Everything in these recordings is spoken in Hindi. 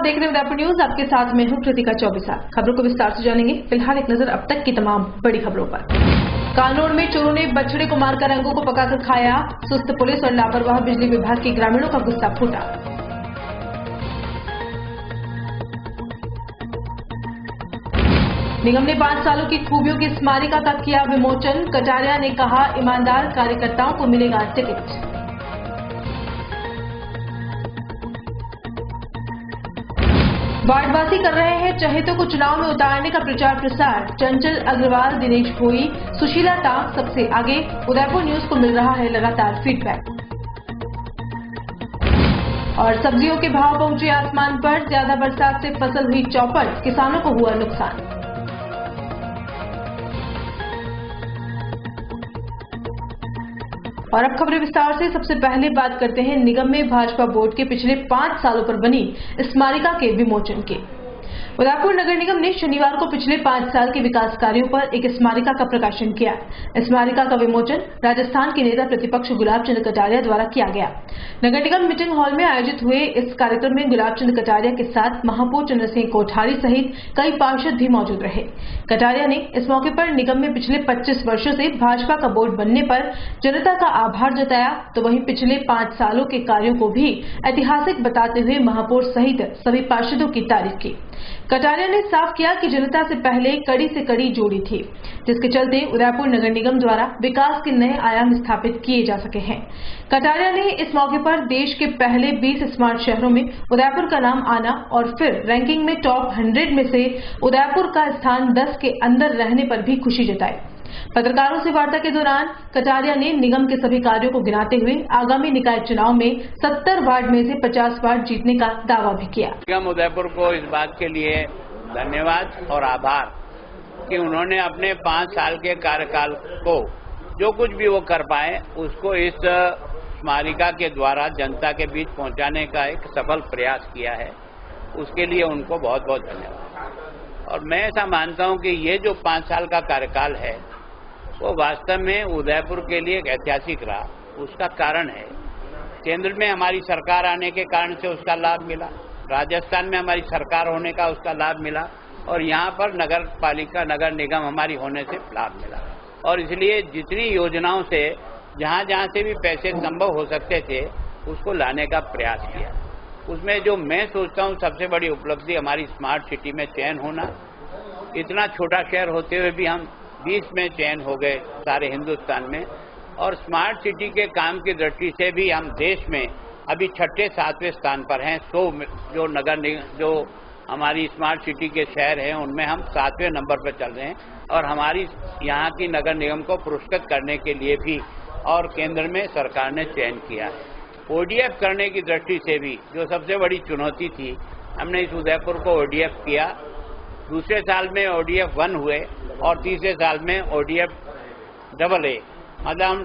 देख रहे हैं उदयपुर न्यूज। आपके साथ मैं हूं कृतिका चौबीसा। खबरों को विस्तार से जानेंगे। फिलहाल एक नजर अब तक की तमाम बड़ी खबरों पर। कानोड़ में चोरों ने बछड़े को मारकर रंगों को पकाकर खाया। सुस्त पुलिस और लापरवाह बिजली विभाग के ग्रामीणों का गुस्सा फूटा। निगम ने 5 सालों की खूबियों की स्मारिका का किया विमोचन। कटारिया ने कहा, ईमानदार कार्यकर्ताओं को मिलेगा टिकट। वार्डवासी कर रहे हैं चहेतों को चुनाव में उतारने का प्रचार प्रसार। चंचल अग्रवाल, दिनेश भोई, सुशीला टांग सबसे आगे। उदयपुर न्यूज को मिल रहा है लगातार फीडबैक। और सब्जियों के भाव पहुंचे आसमान पर। ज्यादा बरसात से फसल हुई चौपट, किसानों को हुआ नुकसान। और अब खबरें विस्तार से। सबसे पहले बात करते हैं निगम में भाजपा बोर्ड के पिछले 5 सालों पर बनी स्मारिका के विमोचन की। उदयपुर नगर निगम ने शनिवार को पिछले 5 साल के विकास कार्यों पर एक स्मारिका का प्रकाशन किया। स्मारिका का विमोचन राजस्थान के नेता प्रतिपक्ष गुलाब चंद कटारिया द्वारा किया गया। नगर निगम मीटिंग हॉल में आयोजित हुए इस कार्यक्रम में गुलाब चंद कटारिया के साथ महापौर चंद्र सिंह कोठारी सहित कई पार्षद भी मौजूद रहे। कटारिया ने इस मौके पर निगम में पिछले 25 वर्षों से भाजपा का बोर्ड बनने पर जनता का आभार जताया, तो वहीं पिछले 5 सालों के कार्यों को भी ऐतिहासिक बताते हुए महापौर सहित सभी पार्षदों की तारीफ की। कटारिया ने साफ किया कि जनता से पहले कड़ी से कड़ी जोड़ी थी, जिसके चलते उदयपुर नगर निगम द्वारा विकास के नए आयाम स्थापित किए जा सके हैं। कटारिया ने इस मौके पर देश के पहले 20 स्मार्ट शहरों में उदयपुर का नाम आना और फिर रैंकिंग में टॉप 100 में से उदयपुर का स्थान 10 के अंदर रहने पर भी खुशी जताई। पत्रकारों से वार्ता के दौरान कटारिया ने निगम के सभी कार्यों को गिनाते हुए आगामी निकाय चुनाव में 70 वार्ड में से 50 वार्ड जीतने का दावा भी किया। निगम उदयपुर को इस बात के लिए धन्यवाद और आभार कि उन्होंने अपने 5 साल के कार्यकाल को जो कुछ भी वो कर पाए उसको इस स्मारिका के द्वारा जनता के बीच पहुंचाने का एक सफल प्रयास किया है। उसके लिए उनको बहुत बहुत धन्यवाद। और मैं ऐसा मानता हूं कि ये जो 5 साल का कार्यकाल है वो वास्तव में उदयपुर के लिए एक ऐतिहासिक रहा। उसका कारण है केंद्र में हमारी सरकार आने के कारण से उसका लाभ मिला, राजस्थान में हमारी सरकार होने का उसका लाभ मिला और यहाँ पर नगर पालिका नगर निगम हमारी होने से लाभ मिला। और इसलिए जितनी योजनाओं से जहाँ जहाँ से भी पैसे संभव हो सकते थे उसको लाने का प्रयास किया। उसमें जो मैं सोचता हूँ सबसे बड़ी उपलब्धि हमारी स्मार्ट सिटी में चयन होना। इतना छोटा शहर होते हुए भी हम 20 में चयन हो गए सारे हिंदुस्तान में। और स्मार्ट सिटी के काम की दृष्टि से भी हम देश में अभी 6-7वें स्थान पर हैं। 100 जो नगर जो हमारी स्मार्ट सिटी के शहर हैं उनमें हम 7वें नंबर पर चल रहे हैं। और हमारी यहाँ की नगर निगम को पुरस्कृत करने के लिए भी और केंद्र में सरकार ने चयन किया है। ODF करने की दृष्टि से भी जो सबसे बड़ी चुनौती थी, हमने इस उदयपुर को ODF किया। दूसरे साल में ODF 1 हुए और तीसरे साल में ODF AA। मतलब हम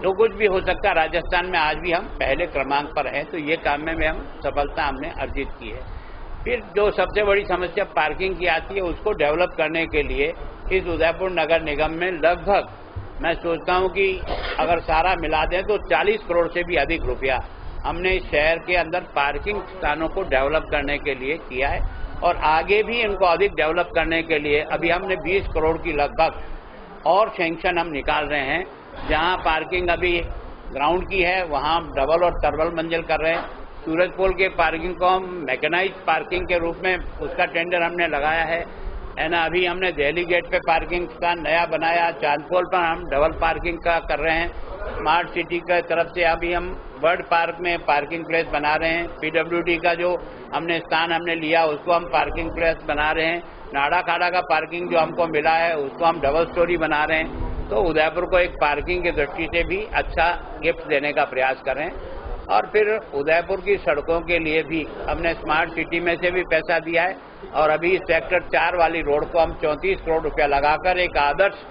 जो कुछ भी हो सकता, राजस्थान में आज भी हम पहले क्रमांक पर हैं। तो ये काम में हम सफलता हमने अर्जित की है। फिर जो सबसे बड़ी समस्या पार्किंग की आती है उसको डेवलप करने के लिए इस उदयपुर नगर निगम में लगभग मैं सोचता हूं कि अगर सारा मिला दें तो 40 करोड़ से भी अधिक रुपया हमने इस शहर के अंदर पार्किंग स्थानों को डेवलप करने के लिए किया है। और आगे भी इनको अधिक डेवलप करने के लिए अभी हमने 20 करोड़ की लगभग और सैंक्शन हम निकाल रहे हैं। जहां पार्किंग अभी ग्राउंड की है वहां हम डबल और ट्रिपल मंजिल कर रहे हैं। सूरजपोल के पार्किंग को हम मैकेनाइज पार्किंग के रूप में उसका टेंडर हमने लगाया है ना। अभी हमने दिल्ली गेट पे पार्किंग स्थान नया बनाया। चांदपोल पर हम डबल पार्किंग का कर रहे हैं। स्मार्ट सिटी की तरफ से अभी हम बर्ड पार्क में पार्किंग प्लेस बना रहे हैं। PWD का जो हमने स्थान हमने लिया उसको हम पार्किंग प्लेस बना रहे हैं। नाड़ा खाड़ा का पार्किंग जो हमको मिला है उसको हम डबल स्टोरी बना रहे हैं। तो उदयपुर को एक पार्किंग की दृष्टि से भी अच्छा गिफ्ट देने का प्रयास कर रहे हैं। और फिर उदयपुर की सड़कों के लिए भी हमने स्मार्ट सिटी में से भी पैसा दिया है। और अभी सेक्टर 4 वाली रोड को हम 34 करोड़ रुपया लगाकर एक आदर्श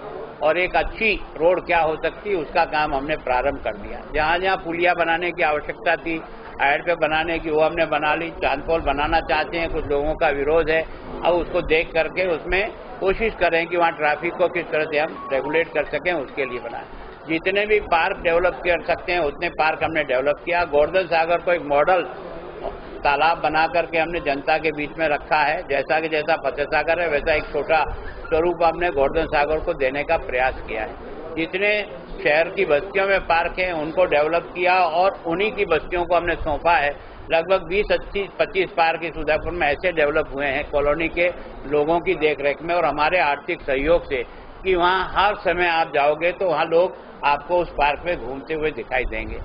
और एक अच्छी रोड क्या हो सकती है उसका काम हमने प्रारंभ कर दिया। जहाँ जहाँ पुलिया बनाने की आवश्यकता थी हाइट पे बनाने की वो हमने बना ली। चांदपोल बनाना चाहते हैं, कुछ लोगों का विरोध है। अब उसको देख करके उसमें कोशिश करें कि वहाँ ट्रैफिक को किस तरह से हम रेगुलेट कर सकें, उसके लिए बनाएं। जितने भी पार्क डेवलप कर सकते हैं उतने पार्क हमने डेवलप किया। गोवर्धन सागर को एक मॉडल तालाब बना करके हमने जनता के बीच में रखा है। जैसा फतेह सागर है वैसा एक छोटा स्वरूप हमने गोवर्धन सागर को देने का प्रयास किया है। जितने शहर की बस्तियों में पार्क हैं उनको डेवलप किया और उन्हीं की बस्तियों को हमने सौंपा है। लगभग 20-25 पार्क इस उदयपुर में ऐसे डेवलप हुए हैं कॉलोनी के लोगों की देखरेख में और हमारे आर्थिक सहयोग से कि वहाँ हर समय आप जाओगे तो वहाँ लोग आपको उस पार्क में घूमते हुए दिखाई देंगे।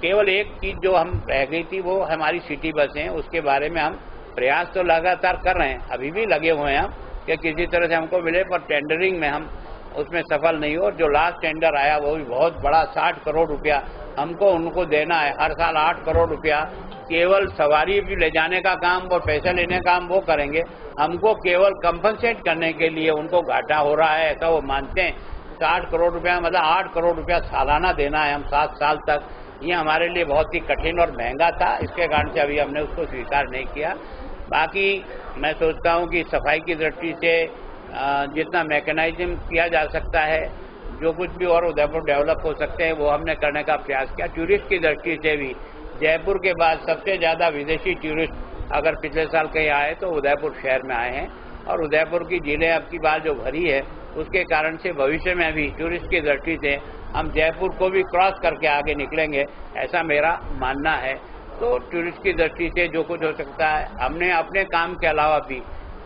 केवल एक चीज जो हम रह गई थी वो हमारी सिटी बस है, उसके बारे में हम प्रयास तो लगातार कर रहे हैं, अभी भी लगे हुए हैं हम कि किसी तरह से हमको मिले, पर टेंडरिंग में हम उसमें सफल नहीं हो। और जो लास्ट टेंडर आया वो भी बहुत बड़ा 60 करोड़ रुपया हमको उनको देना है। हर साल 8 करोड़ रुपया केवल सवारी भी ले जाने का काम और पैसे लेने का काम वो करेंगे। हमको केवल कंपनसेट करने के लिए उनको घाटा हो रहा है ऐसा वो मानते हैं। 60 करोड़ रुपया मतलब 8 करोड़ रुपया सालाना देना है हम 7 साल तक। ये हमारे लिए बहुत ही कठिन और महंगा था, इसके कारण से अभी हमने उसको स्वीकार नहीं किया। बाकी मैं सोचता हूँ कि सफाई की दृष्टि से जितना मैकेनाइज्म किया जा सकता है, जो कुछ भी और उदयपुर डेवलप हो सकते हैं वो हमने करने का प्रयास किया। टूरिस्ट की दृष्टि से भी जयपुर के बाद सबसे ज्यादा विदेशी टूरिस्ट अगर पिछले साल कहीं आए तो उदयपुर शहर में आए हैं और उदयपुर की जिले अब की बार जो भरी है उसके कारण से भविष्य में भी टूरिस्ट की दृष्टि से हम जयपुर को भी क्रॉस करके आगे निकलेंगे, ऐसा मेरा मानना है। तो टूरिस्ट की दृष्टि से जो कुछ हो सकता है, हमने अपने काम के अलावा भी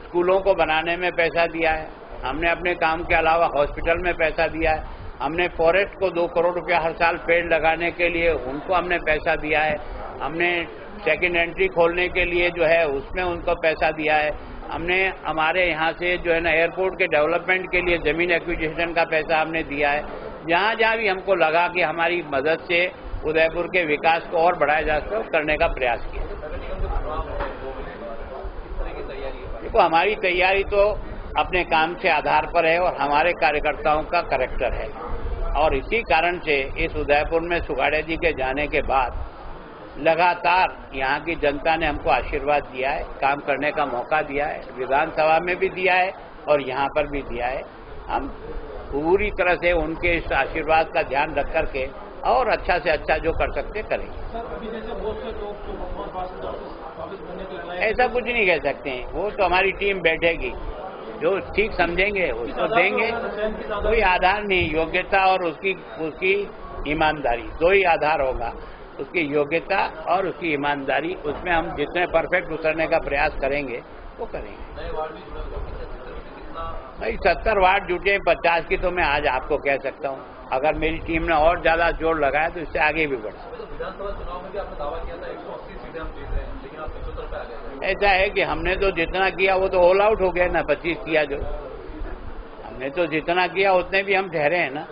स्कूलों को बनाने में पैसा दिया है, हमने अपने काम के अलावा हॉस्पिटल में पैसा दिया है, हमने फॉरेस्ट को 2 करोड़ रुपया हर साल पेड़ लगाने के लिए उनको हमने पैसा दिया है, हमने सेकेंड एंट्री खोलने के लिए जो है उसमें उनको पैसा दिया है, हमने हमारे यहाँ से जो है ना एयरपोर्ट के डेवलपमेंट के लिए जमीन एक्विजिशन का पैसा हमने दिया है। जहाँ जहाँ भी हमको लगा कि हमारी मदद से उदयपुर के विकास को और बढ़ाया जा सकता है करने का प्रयास किया। देखो हमारी तैयारी तो अपने काम से आधार पर है और हमारे कार्यकर्ताओं का कैरेक्टर है और इसी कारण से इस उदयपुर में सुगाड़िया जी के जाने के बाद लगातार यहाँ की जनता ने हमको आशीर्वाद दिया है, काम करने का मौका दिया है, विधानसभा में भी दिया है और यहाँ पर भी दिया है। हम पूरी तरह से उनके इस आशीर्वाद का ध्यान रख करके और अच्छा से अच्छा जो कर सकते करेंगे। ऐसा कुछ नहीं कह सकते हैं, वो तो हमारी टीम बैठेगी, जो ठीक समझेंगे उसको देंगे। कोई आधार नहीं, योग्यता और उसकी ईमानदारी, 2 ही आधार होगा, उसकी योग्यता और उसकी ईमानदारी। उसमें हम जितने परफेक्ट उतरने का प्रयास करेंगे वो करेंगे। भाई 70 वार्ड जुटे, 50 की तो मैं आज आपको कह सकता हूँ। अगर मेरी टीम ने और ज्यादा जोर लगाया तो इससे आगे भी बढ़ सकते। विधानसभा चुनाव में भी आपने दावा किया था 180 सीटें हम जीत रहे हैं, लेकिन आप 75 पे आ गए। ऐसा है कि हमने तो जितना किया वो तो ऑल आउट हो गया ना। 25 किया जो हमने तो जितना किया उतने भी हम ठहरे हैं ना,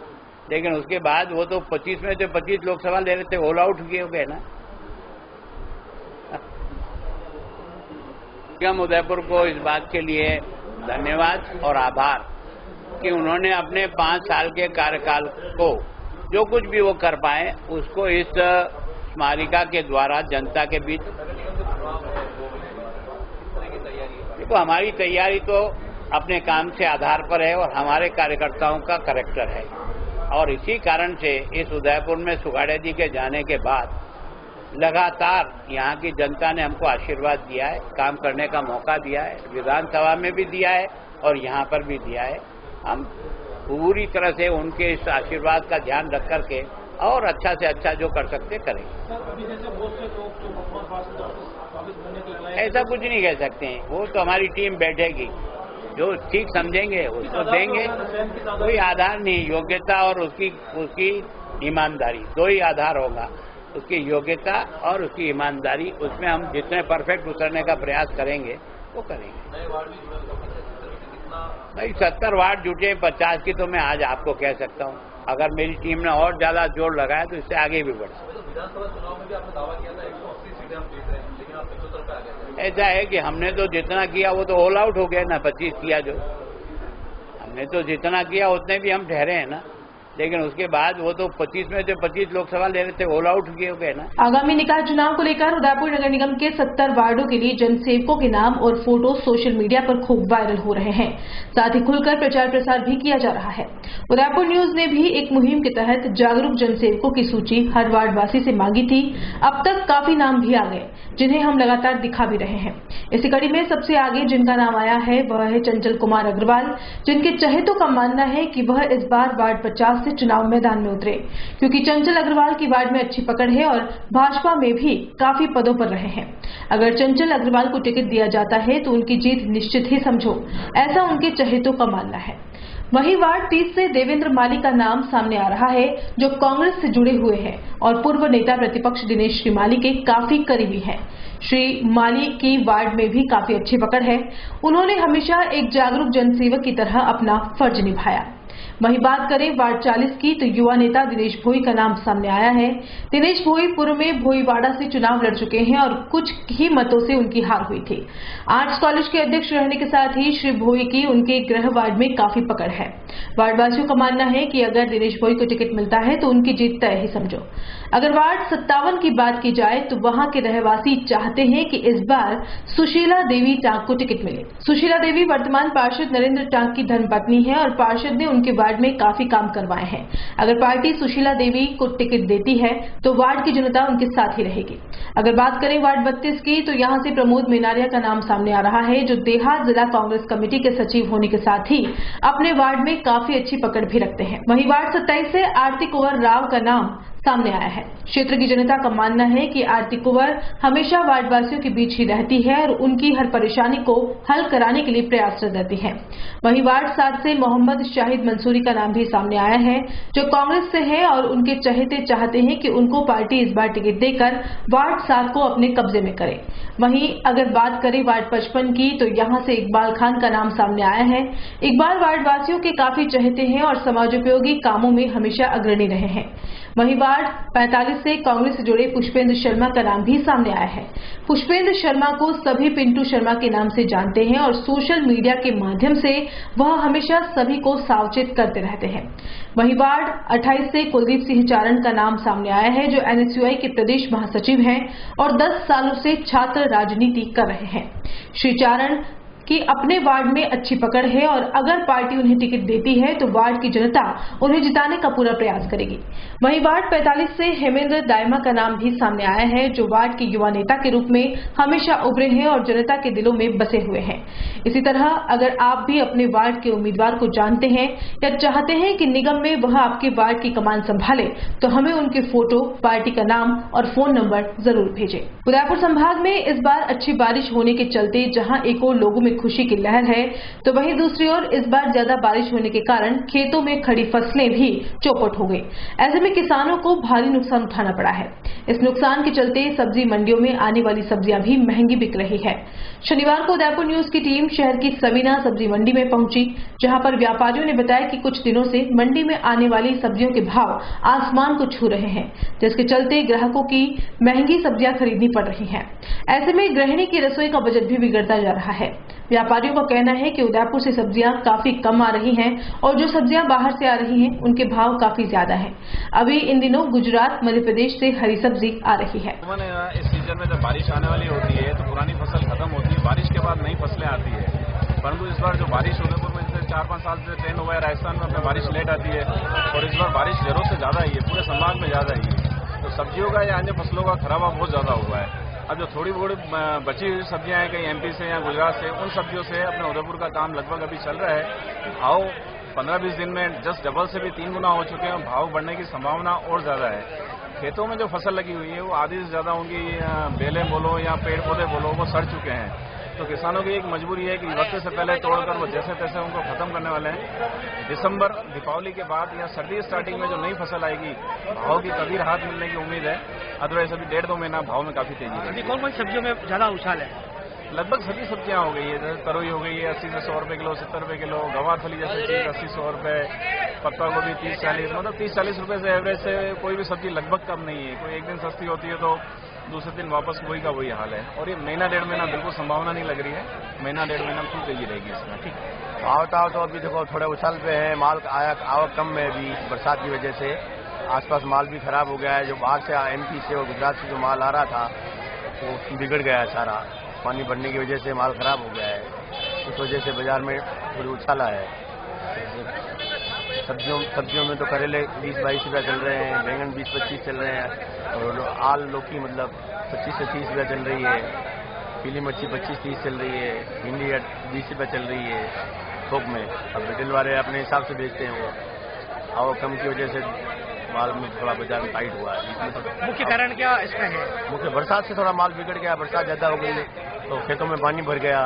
लेकिन उसके बाद वो तो 25 में तो 25 लोकसभा ले रहे थे, ऑल आउट किए हो गए ना। हम उदयपुर को इस बात के लिए धन्यवाद और आभार कि उन्होंने अपने 5 साल के कार्यकाल को जो कुछ भी वो कर पाए उसको इस स्मारिका के द्वारा जनता के बीच। देखो हमारी तैयारी तो अपने काम से आधार पर है और हमारे कार्यकर्ताओं का कैरेक्टर है और इसी कारण से इस उदयपुर में सुगाड़िया जी के जाने के बाद लगातार यहाँ की जनता ने हमको आशीर्वाद दिया है, काम करने का मौका दिया है, विधानसभा में भी दिया है और यहाँ पर भी दिया है। हम पूरी तरह से उनके इस आशीर्वाद का ध्यान रख करके और अच्छा से अच्छा जो कर सकते करेंगे। ऐसा कुछ नहीं कह सकते हैं, वो तो हमारी टीम बैठेगी, जो ठीक समझेंगे उसको देंगे। कोई आधार नहीं, योग्यता और उसकी ईमानदारी, 2 ही आधार होगा, उसकी योग्यता और उसकी ईमानदारी। उसमें हम जितने परफेक्ट उतरने का प्रयास करेंगे वो करेंगे। भाई 70 वार्ड जुटे, 50 की तो मैं आज आपको कह सकता हूँ। अगर मेरी टीम ने और ज्यादा जोर लगाया तो इससे आगे भी बढ़ सकते। विधानसभा चुनाव में भी आपने दावा किया था 180 सीटें हम जीत रहे हैं, लेकिन आप 75 पे आ गए। ऐसा है कि हमने तो जितना किया वो तो ऑल आउट हो गया ना। 25 किया जो हमने तो जितना किया उतने भी हम ठहरे हैं ना, लेकिन उसके बाद वो तो 25 में तो 25 लोकसभा ले रहे थे, ऑल आउट किए हो गए ना। आगामी निकाय चुनाव को लेकर उदयपुर नगर निगम के 70 वार्डों के लिए जनसेवकों के नाम और फोटो सोशल मीडिया पर खूब वायरल हो रहे हैं। साथ ही खुलकर प्रचार प्रसार भी किया जा रहा है। उदयपुर न्यूज ने भी एक मुहिम के तहत जागरूक जनसेवकों की सूची हर वार्डवासी से मांगी थी। अब तक काफी नाम भी आ गए, जिन्हें हम लगातार दिखा भी रहे हैं। इसी कड़ी में सबसे आगे जिनका नाम आया है वह है चंचल कुमार अग्रवाल, जिनके चहेतों का मानना है कि वह इस बार वार्ड 50 से चुनाव मैदान में उतरे, क्योंकि चंचल अग्रवाल की वार्ड में अच्छी पकड़ है और भाजपा में भी काफी पदों पर रहे हैं। अगर चंचल अग्रवाल को टिकट दिया जाता है तो उनकी जीत निश्चित ही समझो, ऐसा उनके चहेतों का मानना है। वहीं वार्ड 30 से देवेंद्र माली का नाम सामने आ रहा है, जो कांग्रेस से जुड़े हुए हैं और पूर्व नेता प्रतिपक्ष दिनेश श्री माली के काफी करीबी हैं। श्री माली की वार्ड में भी काफी अच्छी पकड़ है। उन्होंने हमेशा एक जागरूक जनसेवक की तरह अपना फर्ज निभाया। वहीं बात करें वार्ड 40 की तो युवा नेता दिनेश भोई का नाम सामने आया है। दिनेश भोई पूर्व में भोईवाड़ा से चुनाव लड़ चुके हैं और कुछ ही मतों से उनकी हार हुई थी। आर्ट्स कॉलेज के अध्यक्ष रहने के साथ ही श्री भोई की उनके गृह वार्ड में काफी पकड़ है। वार्डवासियों का मानना है कि अगर दिनेश भोई को टिकट मिलता है तो उनकी जीत तय ही समझो। अगर वार्ड 57 की बात की जाए तो वहां के रहवासी चाहते हैं कि इस बार सुशीला देवी टांक को टिकट मिले। सुशीला देवी वर्तमान पार्षद नरेंद्र टांक की धर्मपत्नी है और पार्षद ने उनके वार्ड में काफी काम करवाए हैं। अगर पार्टी सुशीला देवी को टिकट देती है तो वार्ड की जनता उनके साथ ही रहेगी। अगर बात करें वार्ड 32 की तो यहां से प्रमोद मेनारिया का नाम सामने आ रहा है, जो देहात जिला कांग्रेस कमेटी के सचिव होने के साथ ही अपने वार्ड में काफी अच्छी पकड़ भी रखते हैं। वहीं वार्ड 27 से आरती कुंवर राव का नाम सामने आया है। क्षेत्र की जनता का मानना है कि आरती कुंवर हमेशा वार्डवासियों के बीच ही रहती है और उनकी हर परेशानी को हल कराने के लिए प्रयासरत रहती है। वहीं वार्ड 7 से मोहम्मद शाहिद मंसूरी का नाम भी सामने आया है, जो कांग्रेस से है और उनके चहेते चाहते हैं कि उनको पार्टी इस बार टिकट देकर वार्ड 7 को अपने कब्जे में करे। वहीं अगर बात करें वार्ड 55 की तो यहां से इकबाल खान का नाम सामने आया है। इकबाल वार्डवासियों के काफी चहेते हैं और समाजोपयोगी कामों में हमेशा अग्रणी रहे हैं। वहीं वार्ड 45 से कांग्रेस से जुड़े पुष्पेंद्र शर्मा का नाम भी सामने आया है। पुष्पेंद्र शर्मा को सभी पिंटू शर्मा के नाम से जानते हैं और सोशल मीडिया के माध्यम से वह हमेशा सभी को सावचेत करते रहते हैं। वहीं वार्ड 28 से कुलदीप सिंह चारण का नाम सामने आया है, जो NSUI के प्रदेश महासचिव हैं और 10 सालों से छात्र राजनीति कर रहे हैं। श्री चारण कि अपने वार्ड में अच्छी पकड़ है और अगर पार्टी उन्हें टिकट देती है तो वार्ड की जनता उन्हें जिताने का पूरा प्रयास करेगी। वहीं वार्ड 45 से हेमेंद्र दायमा का नाम भी सामने आया है, जो वार्ड के युवा नेता के रूप में हमेशा उभरे हैं और जनता के दिलों में बसे हुए हैं। इसी तरह अगर आप भी अपने वार्ड के उम्मीदवार को जानते हैं या चाहते हैं कि निगम में वह आपके वार्ड की कमान संभाले तो हमें उनके फोटो, पार्टी का नाम और फोन नंबर जरूर भेजें। उदयपुर संभाग में इस बार अच्छी बारिश होने के चलते जहां एक और लोगों में खुशी की लहर है तो वहीं दूसरी ओर इस बार ज्यादा बारिश होने के कारण खेतों में खड़ी फसलें भी चौपट हो गई। ऐसे में किसानों को भारी नुकसान उठाना पड़ा है। इस नुकसान के चलते सब्जी मंडियों में आने वाली सब्जियां भी महंगी बिक रही है। शनिवार को उदयपुर न्यूज की टीम शहर की सवीना सब्जी मंडी में पहुंची, जहां पर व्यापारियों ने बताया कि कुछ दिनों से मंडी में आने वाली सब्जियों के भाव आसमान को छू रहे हैं, जिसके चलते ग्राहकों की महंगी सब्जियां खरीदनी पड़ रही हैं। ऐसे में गृहिणी की रसोई का बजट भी बिगड़ता जा रहा है। व्यापारियों का कहना है कि उदयपुर से सब्जियां काफी कम आ रही हैं और जो सब्जियां बाहर से आ रही हैं उनके भाव काफी ज्यादा हैं। अभी इन दिनों गुजरात, मध्य प्रदेश से हरी सब्जी आ रही है। इस सीजन में जब बारिश आने वाली होती है तो पुरानी फसल खत्म होती है, बारिश के बाद नई फसलें आती है। परंतु इस बार जो बारिश उदयपुर में 4-5 साल से ट्रेंड हुआ है, राजस्थान में अपने बारिश लेट आती है और इस बार बारिश जरूरत से ज्यादा आई है, पूरे संभाग में ज्यादा आई है। तो सब्जियों का या अन्य फसलों का खराबा बहुत ज्यादा हुआ है। अब जो थोड़ी बहुत बची हुई सब्जियां हैं कहीं MP से या गुजरात से, उन सब्जियों से अपने उदयपुर का काम लगभग अभी चल रहा है। भाव 15-20 दिन में जस्ट डबल से भी 3 गुना हो चुके हैं, भाव बढ़ने की संभावना और ज्यादा है। खेतों में जो फसल लगी हुई है वो आधी से ज्यादा उनकी बेलें बोलो या पेड़ पौधे बोलो वो सड़ चुके हैं। तो किसानों की एक मजबूरी है कि वक्त से पहले तोड़कर वो जैसे तैसे उनको खत्म करने वाले हैं। दिसंबर दीपावली के बाद या सर्दी स्टार्टिंग में जो नई फसल आएगी भाव की कभी राहत मिलने की उम्मीद है। अदरवाइज अभी 1.5-2 महीना भाव में काफी तेजी है। कौन कौन सब्जियों में ज्यादा उछाल है? लगभग सभी सब्जियां हो गई है, जैसे तरोई हो गई है 80 से 100 रुपए किलो, 70 रुपए किलो, गवार फली जैसे चीज 80-100 रुपए, पत्ता गोभी 30-40, मतलब 30-40 रुपए से एवरेज से कोई भी सब्जी लगभग कम नहीं है। कोई एक दिन सस्ती होती है तो दूसरे दिन वापस वही का वही हाल है। और ये महीना 1.5 महीना बिल्कुल संभावना नहीं लग रही है, महीना 1.5 महीना खूब तेजी रहेगी इसमें। ठीक है, भाव तो अभी देखो थोड़े उछाल पे है, माल आवक कम में अभी बरसात की वजह से आसपास माल भी खराब हो गया है। जो बाहर से MP से और गुजरात से जो माल आ रहा था वो बिगड़ गया है सारा, पानी बढ़ने की वजह से माल खराब हो गया है। इस वजह से बाजार में थोड़ी उछाला है। सब्जियों में तो करेले 20-22 रुपया चल रहे हैं, बैंगन 20-25 चल रहे हैं, और आल लौकी मतलब 25 से 30 रुपया चल रही है, पीली मच्छी 25-30 चल रही है, भिंडी 20 रुपया चल रही है थोक में। अब रिटेल वाले अपने हिसाब से बेचते हैं, वो आवक कम की वजह से माल में थोड़ा बाजार में टाइट हुआ है। मुख्य कारण क्या इसका है? मुख्य बरसात से थोड़ा माल बिगड़ गया, बरसात ज़्यादा हो गई तो खेतों में पानी भर गया,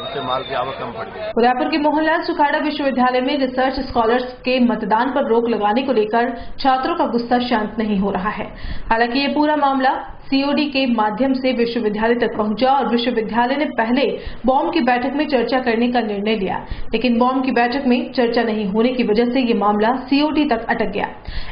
उससे माल की आवक कम पड़ गई। उदयपुर के मोहनलाल सुखाड़ा विश्वविद्यालय में रिसर्च स्कॉलर्स के मतदान पर रोक लगाने को लेकर छात्रों का गुस्सा शांत नहीं हो रहा है। हालांकि ये पूरा मामला सीओडी के माध्यम से विश्वविद्यालय तक पहुंचा और विश्वविद्यालय ने पहले बॉम्ब की बैठक में चर्चा करने का निर्णय लिया, लेकिन बॉम्ब की बैठक में चर्चा नहीं होने की वजह से ये मामला सीओडी तक अटक गया।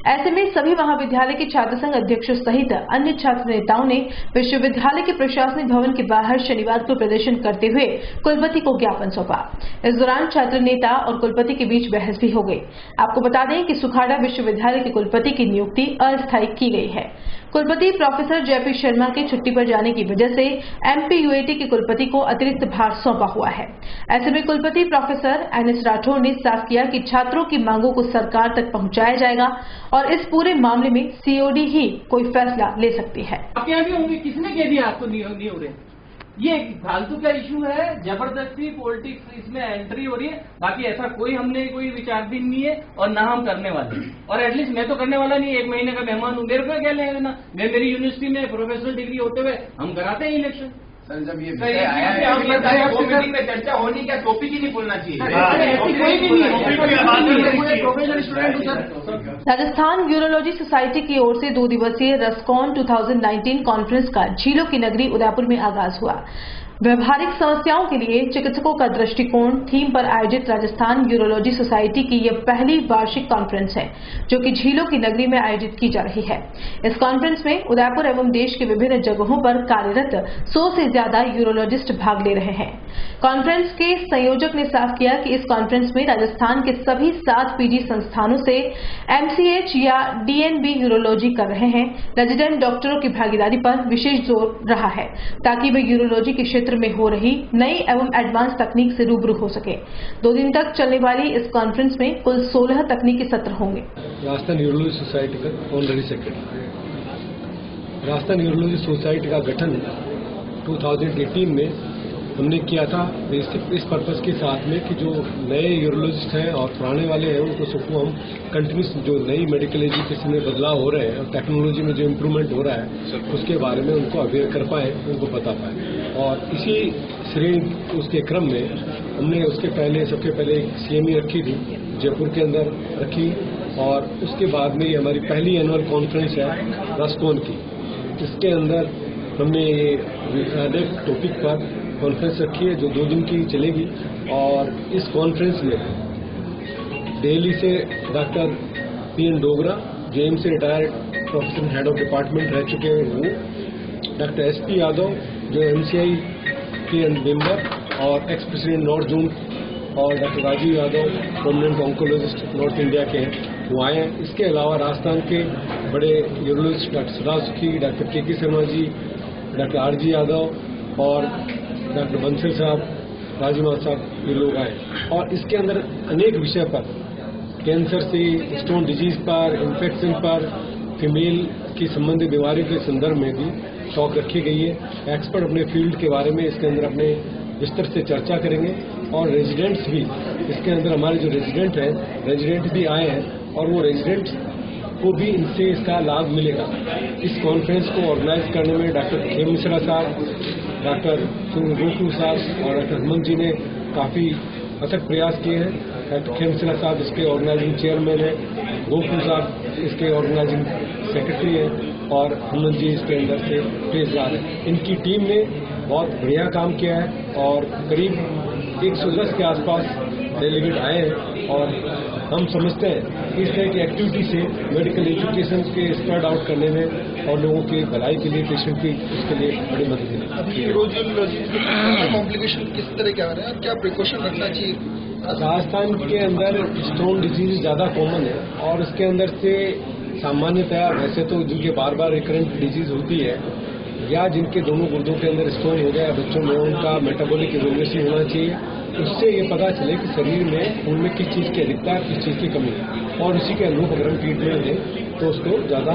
ऐसे में सभी महाविद्यालय के छात्र संघ अध्यक्षों सहित अन्य छात्र नेताओं ने विश्वविद्यालय के प्रशासनिक भवन के बाहर शनिवार को प्रदर्शन करते हुए कुलपति को ज्ञापन सौंपा। इस दौरान छात्र नेता और कुलपति के बीच बहस भी हो गई। आपको बता दें कि सुखाड़ा विश्वविद्यालय के कुलपति की नियुक्ति अस्थायी की गई है। कुलपति प्रोफेसर जयपी शर्मा के छुट्टी पर जाने की वजह से एमपीयूएटी के कुलपति को अतिरिक्त भार सौंपा हुआ है। ऐसे में कुलपति प्रोफेसर एनएस राठौर ने साफ किया कि छात्रों की मांगों को सरकार तक पहुंचाया जाएगा और इस पूरे मामले में सीओडी ही कोई फैसला ले सकती है। आपके यहाँ भी होंगे, किसने कह दिया आपको नहीं हो रहे? ये फालतू का इशू है, जबरदस्ती पॉलिटिक्स इसमें एंट्री हो रही है। बाकी ऐसा हमने कोई विचारधीन नहीं है और ना हम करने वाले, और एटलीस्ट मैं तो करने वाला नहीं, 1 महीने का मेहमान हूँ, मेरे को क्या लेना। मैं मेरी यूनिवर्सिटी में प्रोफेशनल डिग्री होते हुए हम कराते हैं इलेक्शन। सर जब ये मीटिंग में चर्चा होनी, क्या टॉपिक ही नहीं बोलना चाहिए? राजस्थान यूरोलॉजी सोसाइटी की ओर से 2 दिवसीय रसकॉन 2019 कॉन्फ्रेंस का झीलों की नगरी उदयपुर में आगाज हुआ। व्यवहारिक समस्याओं के लिए चिकित्सकों का दृष्टिकोण थीम पर आयोजित राजस्थान यूरोलॉजी सोसाइटी की यह पहली वार्षिक कॉन्फ्रेंस है जो कि झीलों की नगरी में आयोजित की जा रही है। इस कॉन्फ्रेंस में उदयपुर एवं देश के विभिन्न जगहों पर कार्यरत 100 से ज्यादा यूरोलॉजिस्ट भाग ले रहे हैं। कॉन्फ्रेंस के संयोजक ने साफ किया कि इस कॉन्फ्रेंस में राजस्थान के सभी 7 पीजी संस्थानों से एमसीएच या डीएनबी यूरोलॉजी कर रहे हैं। रेजिडेंट डॉक्टरों की भागीदारी पर विशेष जोर रहा है ताकि वे यूरोलॉजी के क्षेत्र में हो रही नई एवं एडवांस तकनीक से रूबरू हो सके। 2 दिन तक चलने वाली इस कॉन्फ्रेंस में कुल 16 तकनीकी सत्र होंगे। राजस्थान यूरोलॉजी सोसाइटी का honorary secretary. Rajasthan urology society का गठन 2018 में हमने किया था इस पर्पज के साथ में कि जो नए यूरोलॉजिस्ट हैं और पुराने वाले हैं उनको सबको हम कंटिन्यूस जो नई मेडिकल एजुकेशन में बदलाव हो रहे हैं और टेक्नोलॉजी में जो इम्प्रूवमेंट हो रहा है उसके बारे में उनको अवेयर कर पाए, उनको बता पाए। और इसी श्रेणी उसके क्रम में हमने सबके पहले एक CME रखी थी, जयपुर के अंदर रखी, और उसके बाद में ये हमारी पहली एनुअल कॉन्फ्रेंस है रसकॉन की। इसके अंदर हमने एक टॉपिक पर कॉन्फ्रेंस रखी है जो 2 दिन की चलेगी, और इस कॉन्फ्रेंस में दिल्ली से डॉक्टर PN डोगरा, JM से retired professor head of department रह चुके हैं वो, डॉक्टर SP यादव जो MCI के मेंबर और एक्स प्रेसिडेंट नॉर्थ जोन, और doctor Rajiv Yadav prominent oncologist north India के हैं, वो आए हैं। इसके अलावा राजस्थान के बड़े यूरोलॉजिस्ट डॉक्टर सदा सुखी, doctor KK Sharma ji, doctor RG Yadav और डॉक्टर बंसल साहब, राजीव साहब, ये लोग आए। और इसके अंदर अनेक विषय पर, कैंसर से स्टोन डिजीज पर, इन्फेक्शन पर, फीमेल की संबंधित बीमारियों के संदर्भ में भी टॉक रखी गई है। एक्सपर्ट अपने फील्ड के बारे में इसके अंदर अपने विस्तार से चर्चा करेंगे, और रेजिडेंट्स भी इसके अंदर, हमारे जो रेजिडेंट हैं, रेजिडेंट भी आए हैं और वो रेजिडेंट्स को भी इनसे इसका लाभ मिलेगा। इस कॉन्फ्रेंस को ऑर्गेनाइज करने में डॉक्टर खेम मिश्रा साहब, डॉक्टर गोखू साहब और डॉक्टर हेमंत जी ने काफ़ी अथक प्रयास किए हैं। डॉक्टर खेम मिश्रा साहब इसके ऑर्गेनाइजिंग चेयरमैन हैं, गोखू साहब इसके ऑर्गेनाइजिंग सेक्रेटरी हैं, और हेमंत जी इसके अंदर से पेशदार हैं। इनकी टीम ने बहुत बढ़िया काम किया है और करीब 110 के आसपास डेलीगेट आए हैं, और हम समझते हैं कि इस तरह की एक्टिविटी से मेडिकल एजुकेशन के स्प्रेड आउट करने में और लोगों की भलाई के लिए, पेशेंट की उसके लिए बड़ी मदद मिलेगी। अभी रोज कॉम्प्लिकेशन किस तरह के आ रहे हैं, क्या प्रिकॉशन रखना चाहिए? राजस्थान के अंदर स्टोन डिजीज ज़्यादा कॉमन है, और इसके अंदर से सामान्यतया वैसे तो जिनके बार बार रिकरेंट डिजीज होती है या जिनके दोनों गुर्दों के अंदर स्टोन हो गया बच्चों में, उनका मेटाबॉलिक इवोल्यूशन होना चाहिए, उससे ये पता चले कि शरीर में खून में किस चीज़ की अधिकता है, किस चीज़ की कमी है, और उसी के अनुरूप अगर हम ट्रीटमेंट दें तो उसको ज्यादा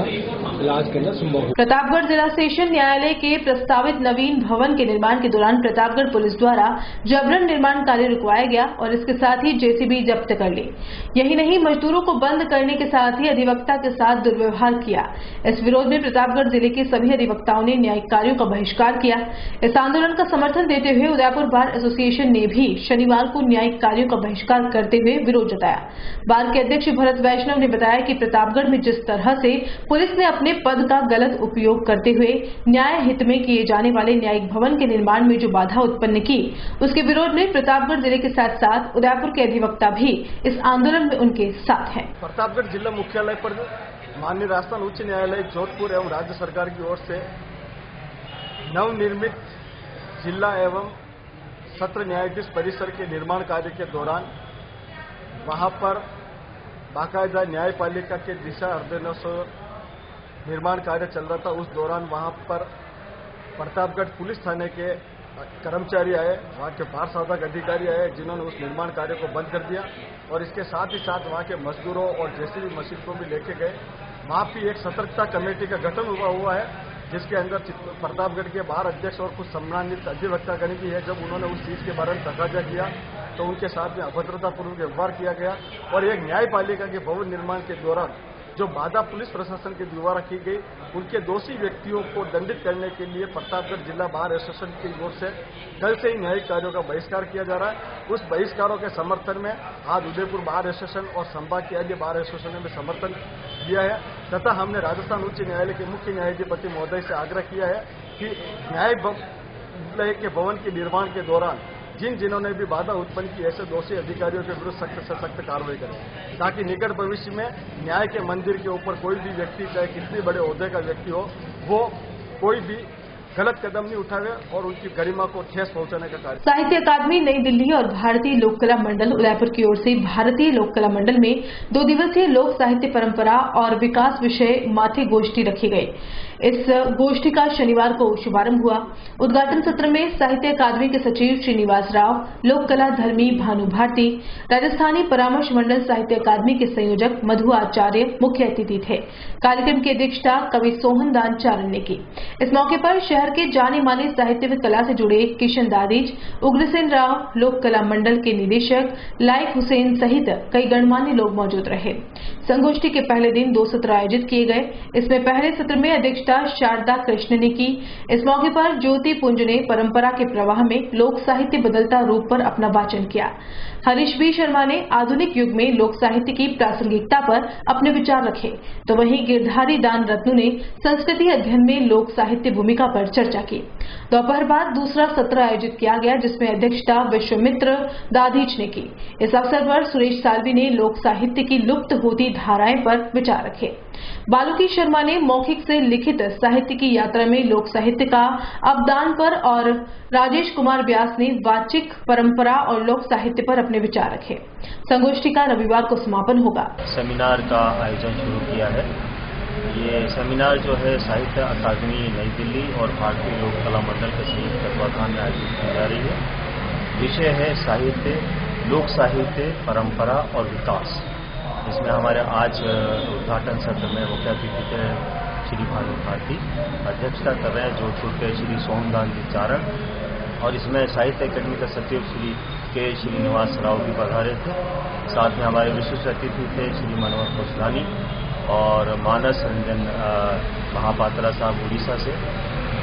इलाज करना संभव हो। प्रतापगढ़ जिला सेशन न्यायालय के प्रस्तावित नवीन भवन के निर्माण के दौरान प्रतापगढ़ पुलिस द्वारा जबरन निर्माण कार्य रुकवाया गया और इसके साथ ही जेसीबी जब्त कर ली। यही नहीं, मजदूरों को बंद करने के साथ ही अधिवक्ता के साथ दुर्व्यवहार किया। इस विरोध में प्रतापगढ़ जिले के सभी अधिवक्ताओं ने न्यायिक कार्यों का बहिष्कार किया। इस आंदोलन का समर्थन देते हुए उदयपुर बार एसोसिएशन ने भी शनिवार को न्यायिक कार्यों का बहिष्कार करते हुए विरोध जताया। बार के अध्यक्ष भरत वैष्णव ने बताया कि प्रतापगढ़ में जिस तरह से पुलिस ने अपने पद का गलत उपयोग करते हुए न्याय हित में किए जाने वाले न्यायिक भवन के निर्माण में जो बाधा उत्पन्न की, उसके विरोध में प्रतापगढ़ जिले के साथ साथ उदयपुर के अधिवक्ता भी इस आंदोलन में उनके साथ हैं। प्रतापगढ़ जिला मुख्यालय पर माननीय राजस्थान उच्च न्यायालय जोधपुर एवं राज्य सरकार की ओर से नवनिर्मित जिला एवं सत्र न्यायाधीश परिसर के निर्माण कार्य के दौरान वहां पर बाकायदा न्यायपालिका के दिशा निर्देशों निर्माण कार्य चल रहा था। उस दौरान वहां पर प्रतापगढ़ पुलिस थाने के कर्मचारी आए, वहां के भार साधक अधिकारी आए, जिन्होंने उस निर्माण कार्य को बंद कर दिया और इसके साथ ही साथ वहां के मजदूरों और जेसीबी मशीन को भी लेके गए। वहां भी एक सतर्कता कमेटी का गठन हुआ है, जिसके अंदर प्रतापगढ़ के बार अध्यक्ष और कुछ सम्मानित अधिवक्तागण भी है। जब उन्होंने उस चीज के बारे में तकाजा किया तो उनके साथ में अभद्रतापूर्वक व्यवहार किया गया और एक न्यायपालिका के भवन निर्माण के दौरान जो बाधा पुलिस प्रशासन के द्वारा की गई, उनके दोषी व्यक्तियों को दंडित करने के लिए प्रतापगढ़ जिला बार एसोसिएशन की ओर से कल से ही न्यायिक कार्यों का बहिष्कार किया जा रहा है। उस बहिष्कारों के समर्थन में आज उदयपुर बार एसोसिएशन और संभाग के अन्य बार एसोसिएशन ने समर्थन दिया है तथा हमने राजस्थान उच्च न्यायालय के मुख्य न्यायाधिपति महोदय से आग्रह किया है कि न्याय के भवन के निर्माण के दौरान जिन्होंने भी बाधा उत्पन्न की, ऐसे दोषी अधिकारियों के विरुद्ध सख्त से सख्त कार्रवाई करें, ताकि निकट भविष्य में न्याय के मंदिर के ऊपर कोई भी व्यक्ति, चाहे कितनी बड़े ओहदे का व्यक्ति हो, वो कोई भी गलत कदम नहीं उठावे और उनकी गरिमा को ठेस पहुंचाने का कार्य। साहित्य अकादमी नई दिल्ली और भारतीय लोक कला मंडल उदयपुर की ओर से भारतीय लोक कला मंडल में 2 दिवसीय लोक साहित्य परंपरा और विकास विषय माथे गोष्ठी रखी गई। इस गोष्ठी का शनिवार को शुभारंभ हुआ। उद्घाटन सत्र में साहित्य अकादमी के सचिव श्रीनिवास राव, लोक कला धर्मी भानु भारती, राजस्थानी परामर्श मंडल साहित्य अकादमी के संयोजक मधु आचार्य मुख्य अतिथि थे। कार्यक्रम की अध्यक्षता कवि सोहन दान चारण ने की। इस मौके पर शहर के जाने माने साहित्य व कला से जुड़े किशन दादीज, उग्रसेन राव, लोक कला मंडल के निदेशक लाइक हुसैन सहित कई गणमान्य लोग मौजूद रहे। संगोष्ठी के पहले दिन 2 सत्र आयोजित किए गए। इसमें पहले सत्र में अध्यक्षता शारदा कृष्ण ने की। इस मौके पर ज्योति पुंज ने परंपरा के प्रवाह में लोक साहित्य बदलता रूप पर अपना वाचन किया। हरीश बी शर्मा ने आधुनिक युग में लोक साहित्य की प्रासंगिकता पर अपने विचार रखे, तो वहीं गिरधारी दान रत्नु ने संस्कृति अध्ययन में लोक साहित्य भूमिका पर चर्चा की। दोपहर बाद दूसरा सत्र आयोजित किया गया, जिसमें अध्यक्षता विश्वमित्र दाधीच ने की। इस अवसर पर सुरेश सालवी ने लोक साहित्य की लुप्त होती धाराएं पर विचार रखे। बालुकी शर्मा ने मौखिक से लिखित साहित्य की यात्रा में लोक साहित्य का अवदान पर और राजेश कुमार व्यास ने वाचिक परंपरा और लोक साहित्य पर अपने विचार रखे। संगोष्ठी का रविवार को समापन होगा। सेमिनार का आयोजन शुरू किया है। ये सेमिनार जो है साहित्य अकादमी नई दिल्ली और भारतीय लोक कला मंडल के संयुक्त तत्वाधान में आयोजित की जा रही है। विषय है साहित्य, लोक साहित्य, परंपरा और विकास। इसमें हमारे आज उद्घाटन सत्र में मुख्य अतिथि थे श्री भानु भारती, अध्यक्षता कर रहे हैं जोधपुर के श्री सोमदान चारण, और इसमें साहित्य अकादमी के सचिव श्री के श्रीनिवास राव भी पधारे थे। साथ में हमारे विशिष्ट अतिथि थे श्री मनोहर खोसलानी और मानस रंजन महापात्रा साहब उड़ीसा से।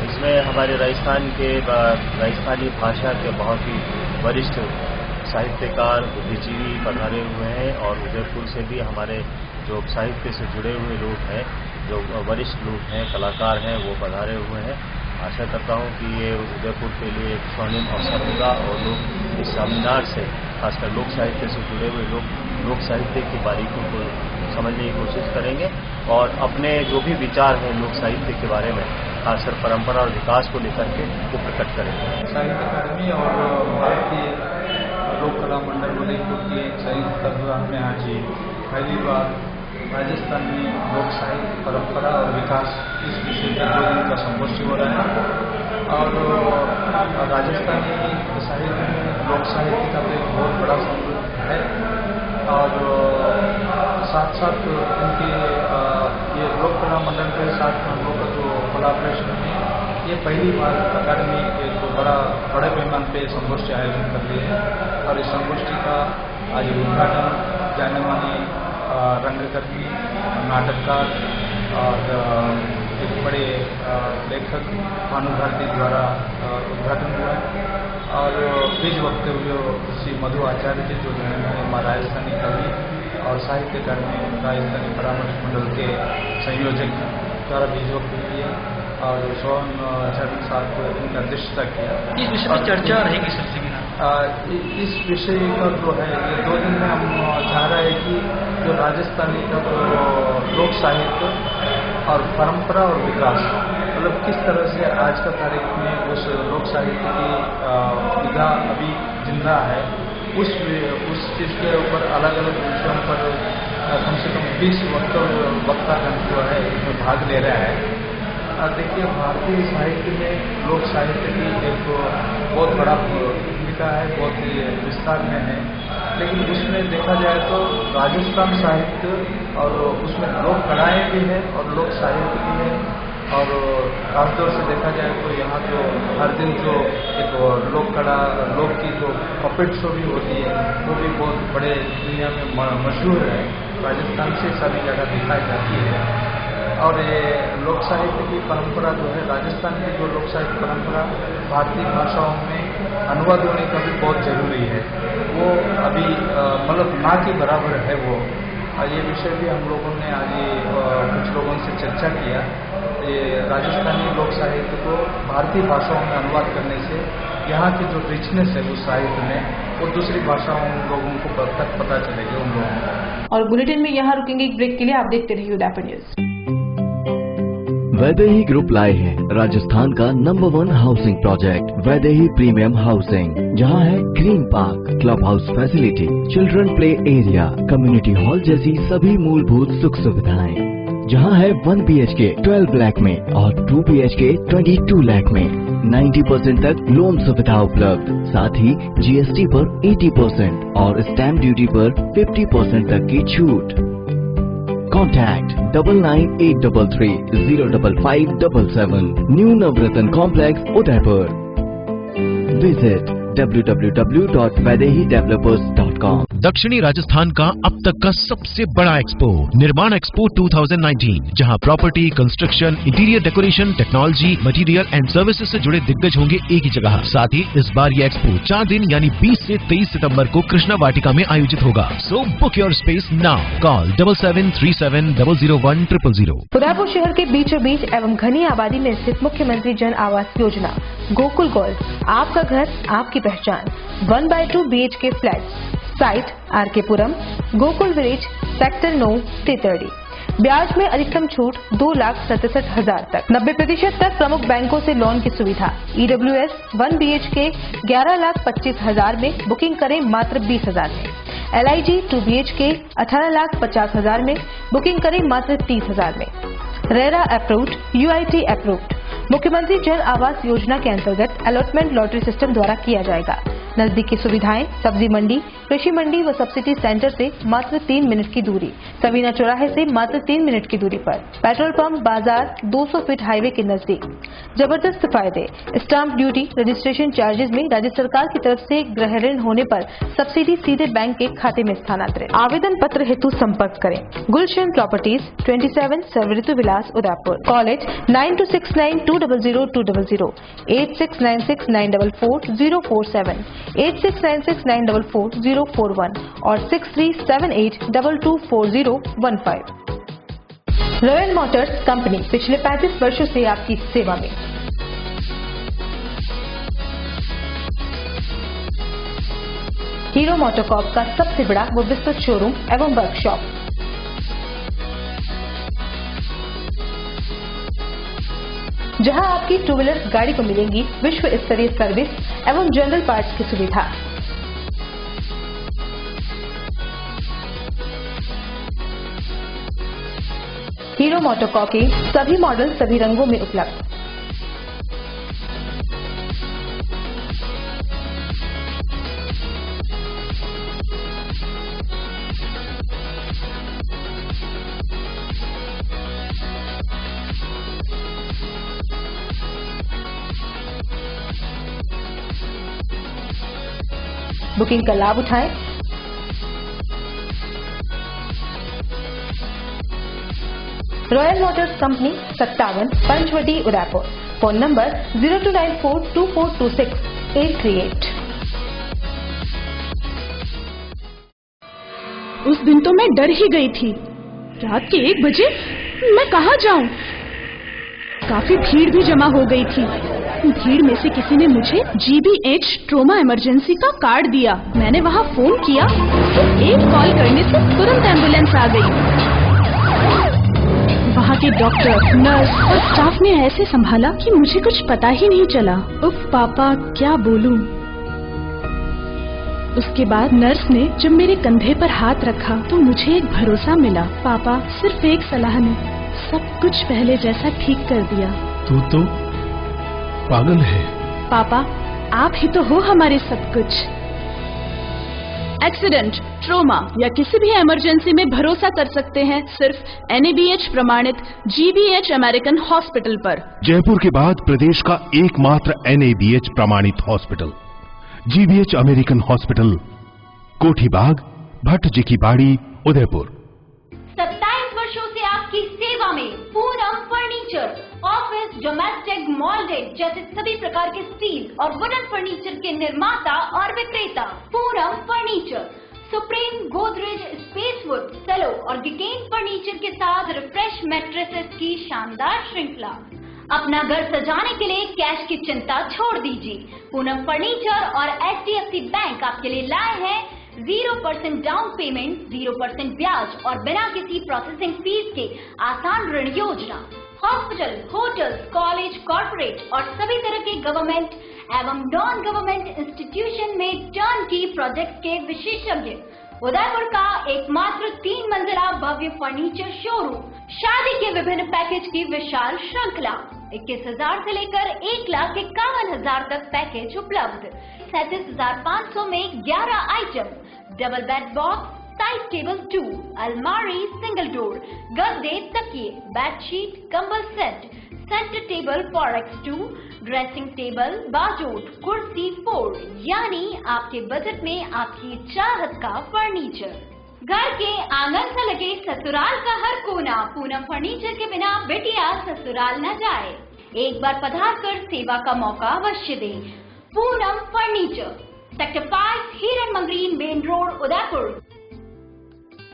इसमें हमारे राजस्थानी भाषा के बहुत ही वरिष्ठ साहित्यकार, बुद्धिजीवी पधारे हुए हैं और उदयपुर से भी हमारे जो साहित्य से जुड़े हुए लोग हैं, जो वरिष्ठ लोग हैं, कलाकार हैं, वो पधारे हुए हैं। आशा करता हूं कि ये उदयपुर के लिए एक स्वर्णिम अवसर होगा और लोग इस सेमिनार से, खासकर लोक साहित्य से जुड़े हुए लोग लोक साहित्य की बारीकियों को समझने की कोशिश करेंगे और अपने जो भी विचार हैं लोक साहित्य के बारे में, खासकर परंपरा और विकास को लेकर के वो प्रकट करेंगे। साहित्य अकादमी और भारतीय लोक कला मंडल उदयपुर के संयुक्त तत्वाधान में आज पहली बार राजस्थान में लोक साहित्य, परंपरा और विकास इस विषय पर 2 दिन का संगोष्ठी हो रहा है। और राजस्थानी साहित्य में लोक साहित्य का तो एक बहुत बड़ा समृद्ध है और साथ साथ उनके ये लोक कला मंडल के साथ हम लोग का जो कोलैबोरेशन है, ये पहली बार अकादमी एक बड़े पैमाने पे संगोष्ठी आयोजित कर रही है और इस संगोष्ठी का आज उद्घाटन जाने माने रंगकर्मी, नाटककार और एक बड़े लेखक भानु भारती द्वारा उद्घाटन हुआ है और बीज वक्तव्य श्री मधु आचार्य जी जो राजस्थानी कवि और साहित्यकार में राजस्थानी परामर्श मंडल के संयोजक द्वारा बीज वक्तव्य किया और सोहन आचार्य साहब को इनकी अध्यक्षता किया। इस विषय में चर्चा रहेगी सर सेमिनार? इस विषय का जो है ये 2 दिन में हम चाह रहे हैं कि जो राजस्थानी का जो लोक साहित्य और परंपरा और विकास मतलब किस तरह से आज का तारीख में उस लोक साहित्य की विधा अभी जिंदा है, उस चीज़ के ऊपर अलग अलग विषयों पर कम से कम 20 वक्तागण जो है इसमें भाग ले रहा है। देखिए, भारतीय साहित्य में लोक साहित्य की एक बहुत बड़ा भूमिका है, बहुत ही विस्तार में है, लेकिन उसमें देखा जाए तो राजस्थान साहित्य और उसमें लोक कलाएँ भी है और लोक साहित्य भी है और खासतौर से देखा जाए तो यहाँ जो हर दिन जो एक लोक कला लोक की जो पपेट शो भी होती है वो भी बहुत बड़े दुनिया में मशहूर है, राजस्थान से सभी जगह दिखाई जाती है। और ये लोक साहित्य की परंपरा जो है, राजस्थान की जो लोक साहित्य परंपरा भारतीय भाषाओं में अनुवाद होने का भी बहुत जरूरी है, वो अभी मतलब ना के बराबर है वो। ये विषय भी हम लोगों ने आज कुछ लोगों से चर्चा किया। ये राजस्थानी लोक साहित्य को भारतीय भाषाओं में अनुवाद करने से यहाँ की जो रिचनेस है उस साहित्य में वो दूसरी भाषाओं लोगों को तक पता चलेगी उन लोगों को। और बुलेटिन में यहाँ रुकेंगे एक ब्रेक के लिए, आप देखते रहिए उदयपुर न्यूज। वैदेही ग्रुप लाए हैं राजस्थान का number 1 housing project Vaidehi premium housing, जहां है green park, club house facility, children play area, community hall जैसी सभी मूलभूत सुख सुविधाएं, जहां है 1 BHK 12 लाख में और 2 BHK 22 लाख में 90% तक लोन सुविधा उपलब्ध, साथ ही GST पर 80% और स्टैम्प ड्यूटी पर 50% तक की छूट। Contact 9983305577 New Navratan Complex, Udaipur. Visit www.vaidehidevelopers.com। दक्षिणी राजस्थान का अब तक का सबसे बड़ा एक्सपो निर्माण एक्सपो 2019, जहां property, construction, interior decoration, technology, material and services से जुड़े दिग्गज होंगे एक ही जगह। साथ ही इस बार ये एक्सपो 4 दिन यानी 20 से 23 सितंबर को कृष्णा वाटिका में आयोजित होगा। So book your space now. Call 7737001000। Udaipur शहर के बीचों बीच एवं घनी आबादी में स्थित मुख्यमंत्री जन आवास योजना गोकुल गोल्फ, आपका घर आपकी पहचान, 1/2 BHK फ्लैट, साइट RK पुरम, गोकुल विलेज, सेक्टर 9, तेतरडी। ब्याज में अधिकतम छूट 2,67,000 तक, 90% तक प्रमुख बैंकों से लोन की सुविधा। EWS 1 BHK 11,25,000 में, बुकिंग करें मात्र 20,000 में। LIG 2 BHK 18,50,000 में, बुकिंग करें मात्र 30,000 में। RERA approved, UIT approved. मुख्यमंत्री जन आवास योजना के अंतर्गत अलॉटमेंट लॉटरी सिस्टम द्वारा किया जाएगा। नजदीकी सुविधाएं, सब्जी मंडी, कृषि मंडी व सब्सिडी सेंटर से मात्र 3 मिनट की दूरी, सवीना चौराहे से मात्र 3 मिनट की दूरी पर, पेट्रोल पंप, बाजार, 200 फीट हाईवे के नजदीक। जबरदस्त फायदे, स्टाम्प ड्यूटी, रजिस्ट्रेशन चार्जेस में राज्य सरकार की तरफ से गृह ऋण होने पर सब्सिडी सीधे बैंक के खाते में स्थानांतरित। आवेदन पत्र हेतु संपर्क करें गुलशन प्रॉपर्टीज, 27 सर्वऋतु विलास, उदयपुर। कॉलेज 9269200200, 8696944047, 8696944041 और 6378224015। रॉयल मोटर्स कंपनी पिछले 35 वर्षों से आपकी सेवा में। हीरो मोटोकॉर्प का सबसे बड़ा व विस्तृत शोरूम एवं वर्कशॉप, जहां आपकी 2 व्हीलर गाड़ी को मिलेंगी विश्व स्तरीय सर्विस एवं जनरल पार्ट्स की सुविधा। हीरो मोटोकॉर्प के सभी मॉडल सभी रंगों में उपलब्ध। बुकिंग का लाभ उठाएं। Royal motors company 57 Panchavati Udaipur. Phone number 02942426-838। उस दिन तो मैं डर ही गई थी। रात के 1 बजे मैं कहाँ जाऊं? काफी भीड़ भी जमा हो गई थी। भीड़ में से किसी ने मुझे GBH ट्रोमा इमरजेंसी का कार्ड दिया। मैंने वहाँ फोन किया तो एक कॉल करने से तुरंत एम्बुलेंस आ गई। वहाँ के डॉक्टर, नर्स और स्टाफ ने ऐसे संभाला कि मुझे कुछ पता ही नहीं चला। उफ पापा, क्या बोलूं। उसके बाद नर्स ने जब मेरे कंधे पर हाथ रखा तो मुझे एक भरोसा मिला। पापा, सिर्फ एक सलाह ने सब कुछ पहले जैसा ठीक कर दिया। तू तो पागल है। पापा, आप ही तो हो हमारे सब कुछ। एक्सीडेंट, ट्रोमा या किसी भी इमरजेंसी में भरोसा कर सकते हैं सिर्फ NABH प्रमाणित GBH अमेरिकन हॉस्पिटल पर। जयपुर के बाद प्रदेश का एकमात्र NABH प्रमाणित हॉस्पिटल GBH अमेरिकन हॉस्पिटल, कोठी बाग, भट्ट जी की बाड़ी, उदयपुर। 27 वर्षों से आपकी सेवा में पूनम फर्नीचर, ऑफिस, डोमेस्टिक, मॉल्डेड जैसे सभी प्रकार के स्टील और वुडन फर्नीचर के निर्माता और विक्रेता। Poonam furniture supreme, Godrej, Spacewood, Cello और डिकेन फर्नीचर के साथ रिफ्रेश मैट्रेसेस की शानदार श्रृंखला। अपना घर सजाने के लिए कैश की चिंता छोड़ दीजिए। पूनम फर्नीचर और HDFC बैंक आपके लिए लाए हैं 0% डाउन पेमेंट, 0% ब्याज और बिना किसी प्रोसेसिंग फीस के आसान ऋण योजना। हॉस्पिटल, होटल्स, कॉलेज, कॉर्पोरेट और सभी तरह के गवर्नमेंट एवं नॉन गवर्नमेंट इंस्टीट्यूशन में टर्न की प्रोजेक्ट के विशेषज्ञ। उदयपुर का एकमात्र 3 मंजिला भव्य फर्नीचर शोरूम। शादी के विभिन्न पैकेज की विशाल श्रृंखला। 21,000 से लेकर 1,51,000 तक पैकेज उपलब्ध। 37,500 में 11 item, double bed box, side table 2, अलमारी, सिंगल डोर, गद्दे, तकिए, बेडशीट, कंबल set, centre table 4x2, dressing table, बाजोट, कुर्सी 4, यानी आपके बजट में आपकी चाहत का फर्नीचर। घर के आंगन से लगे ससुराल का हर कोना। पूनम फर्नीचर के बिना बिटिया ससुराल न जाए। एक बार पधार कर सेवा का मौका अवश्य दें। Poonam furniture, sector 5, Hiran Magri, main road, Udaipur.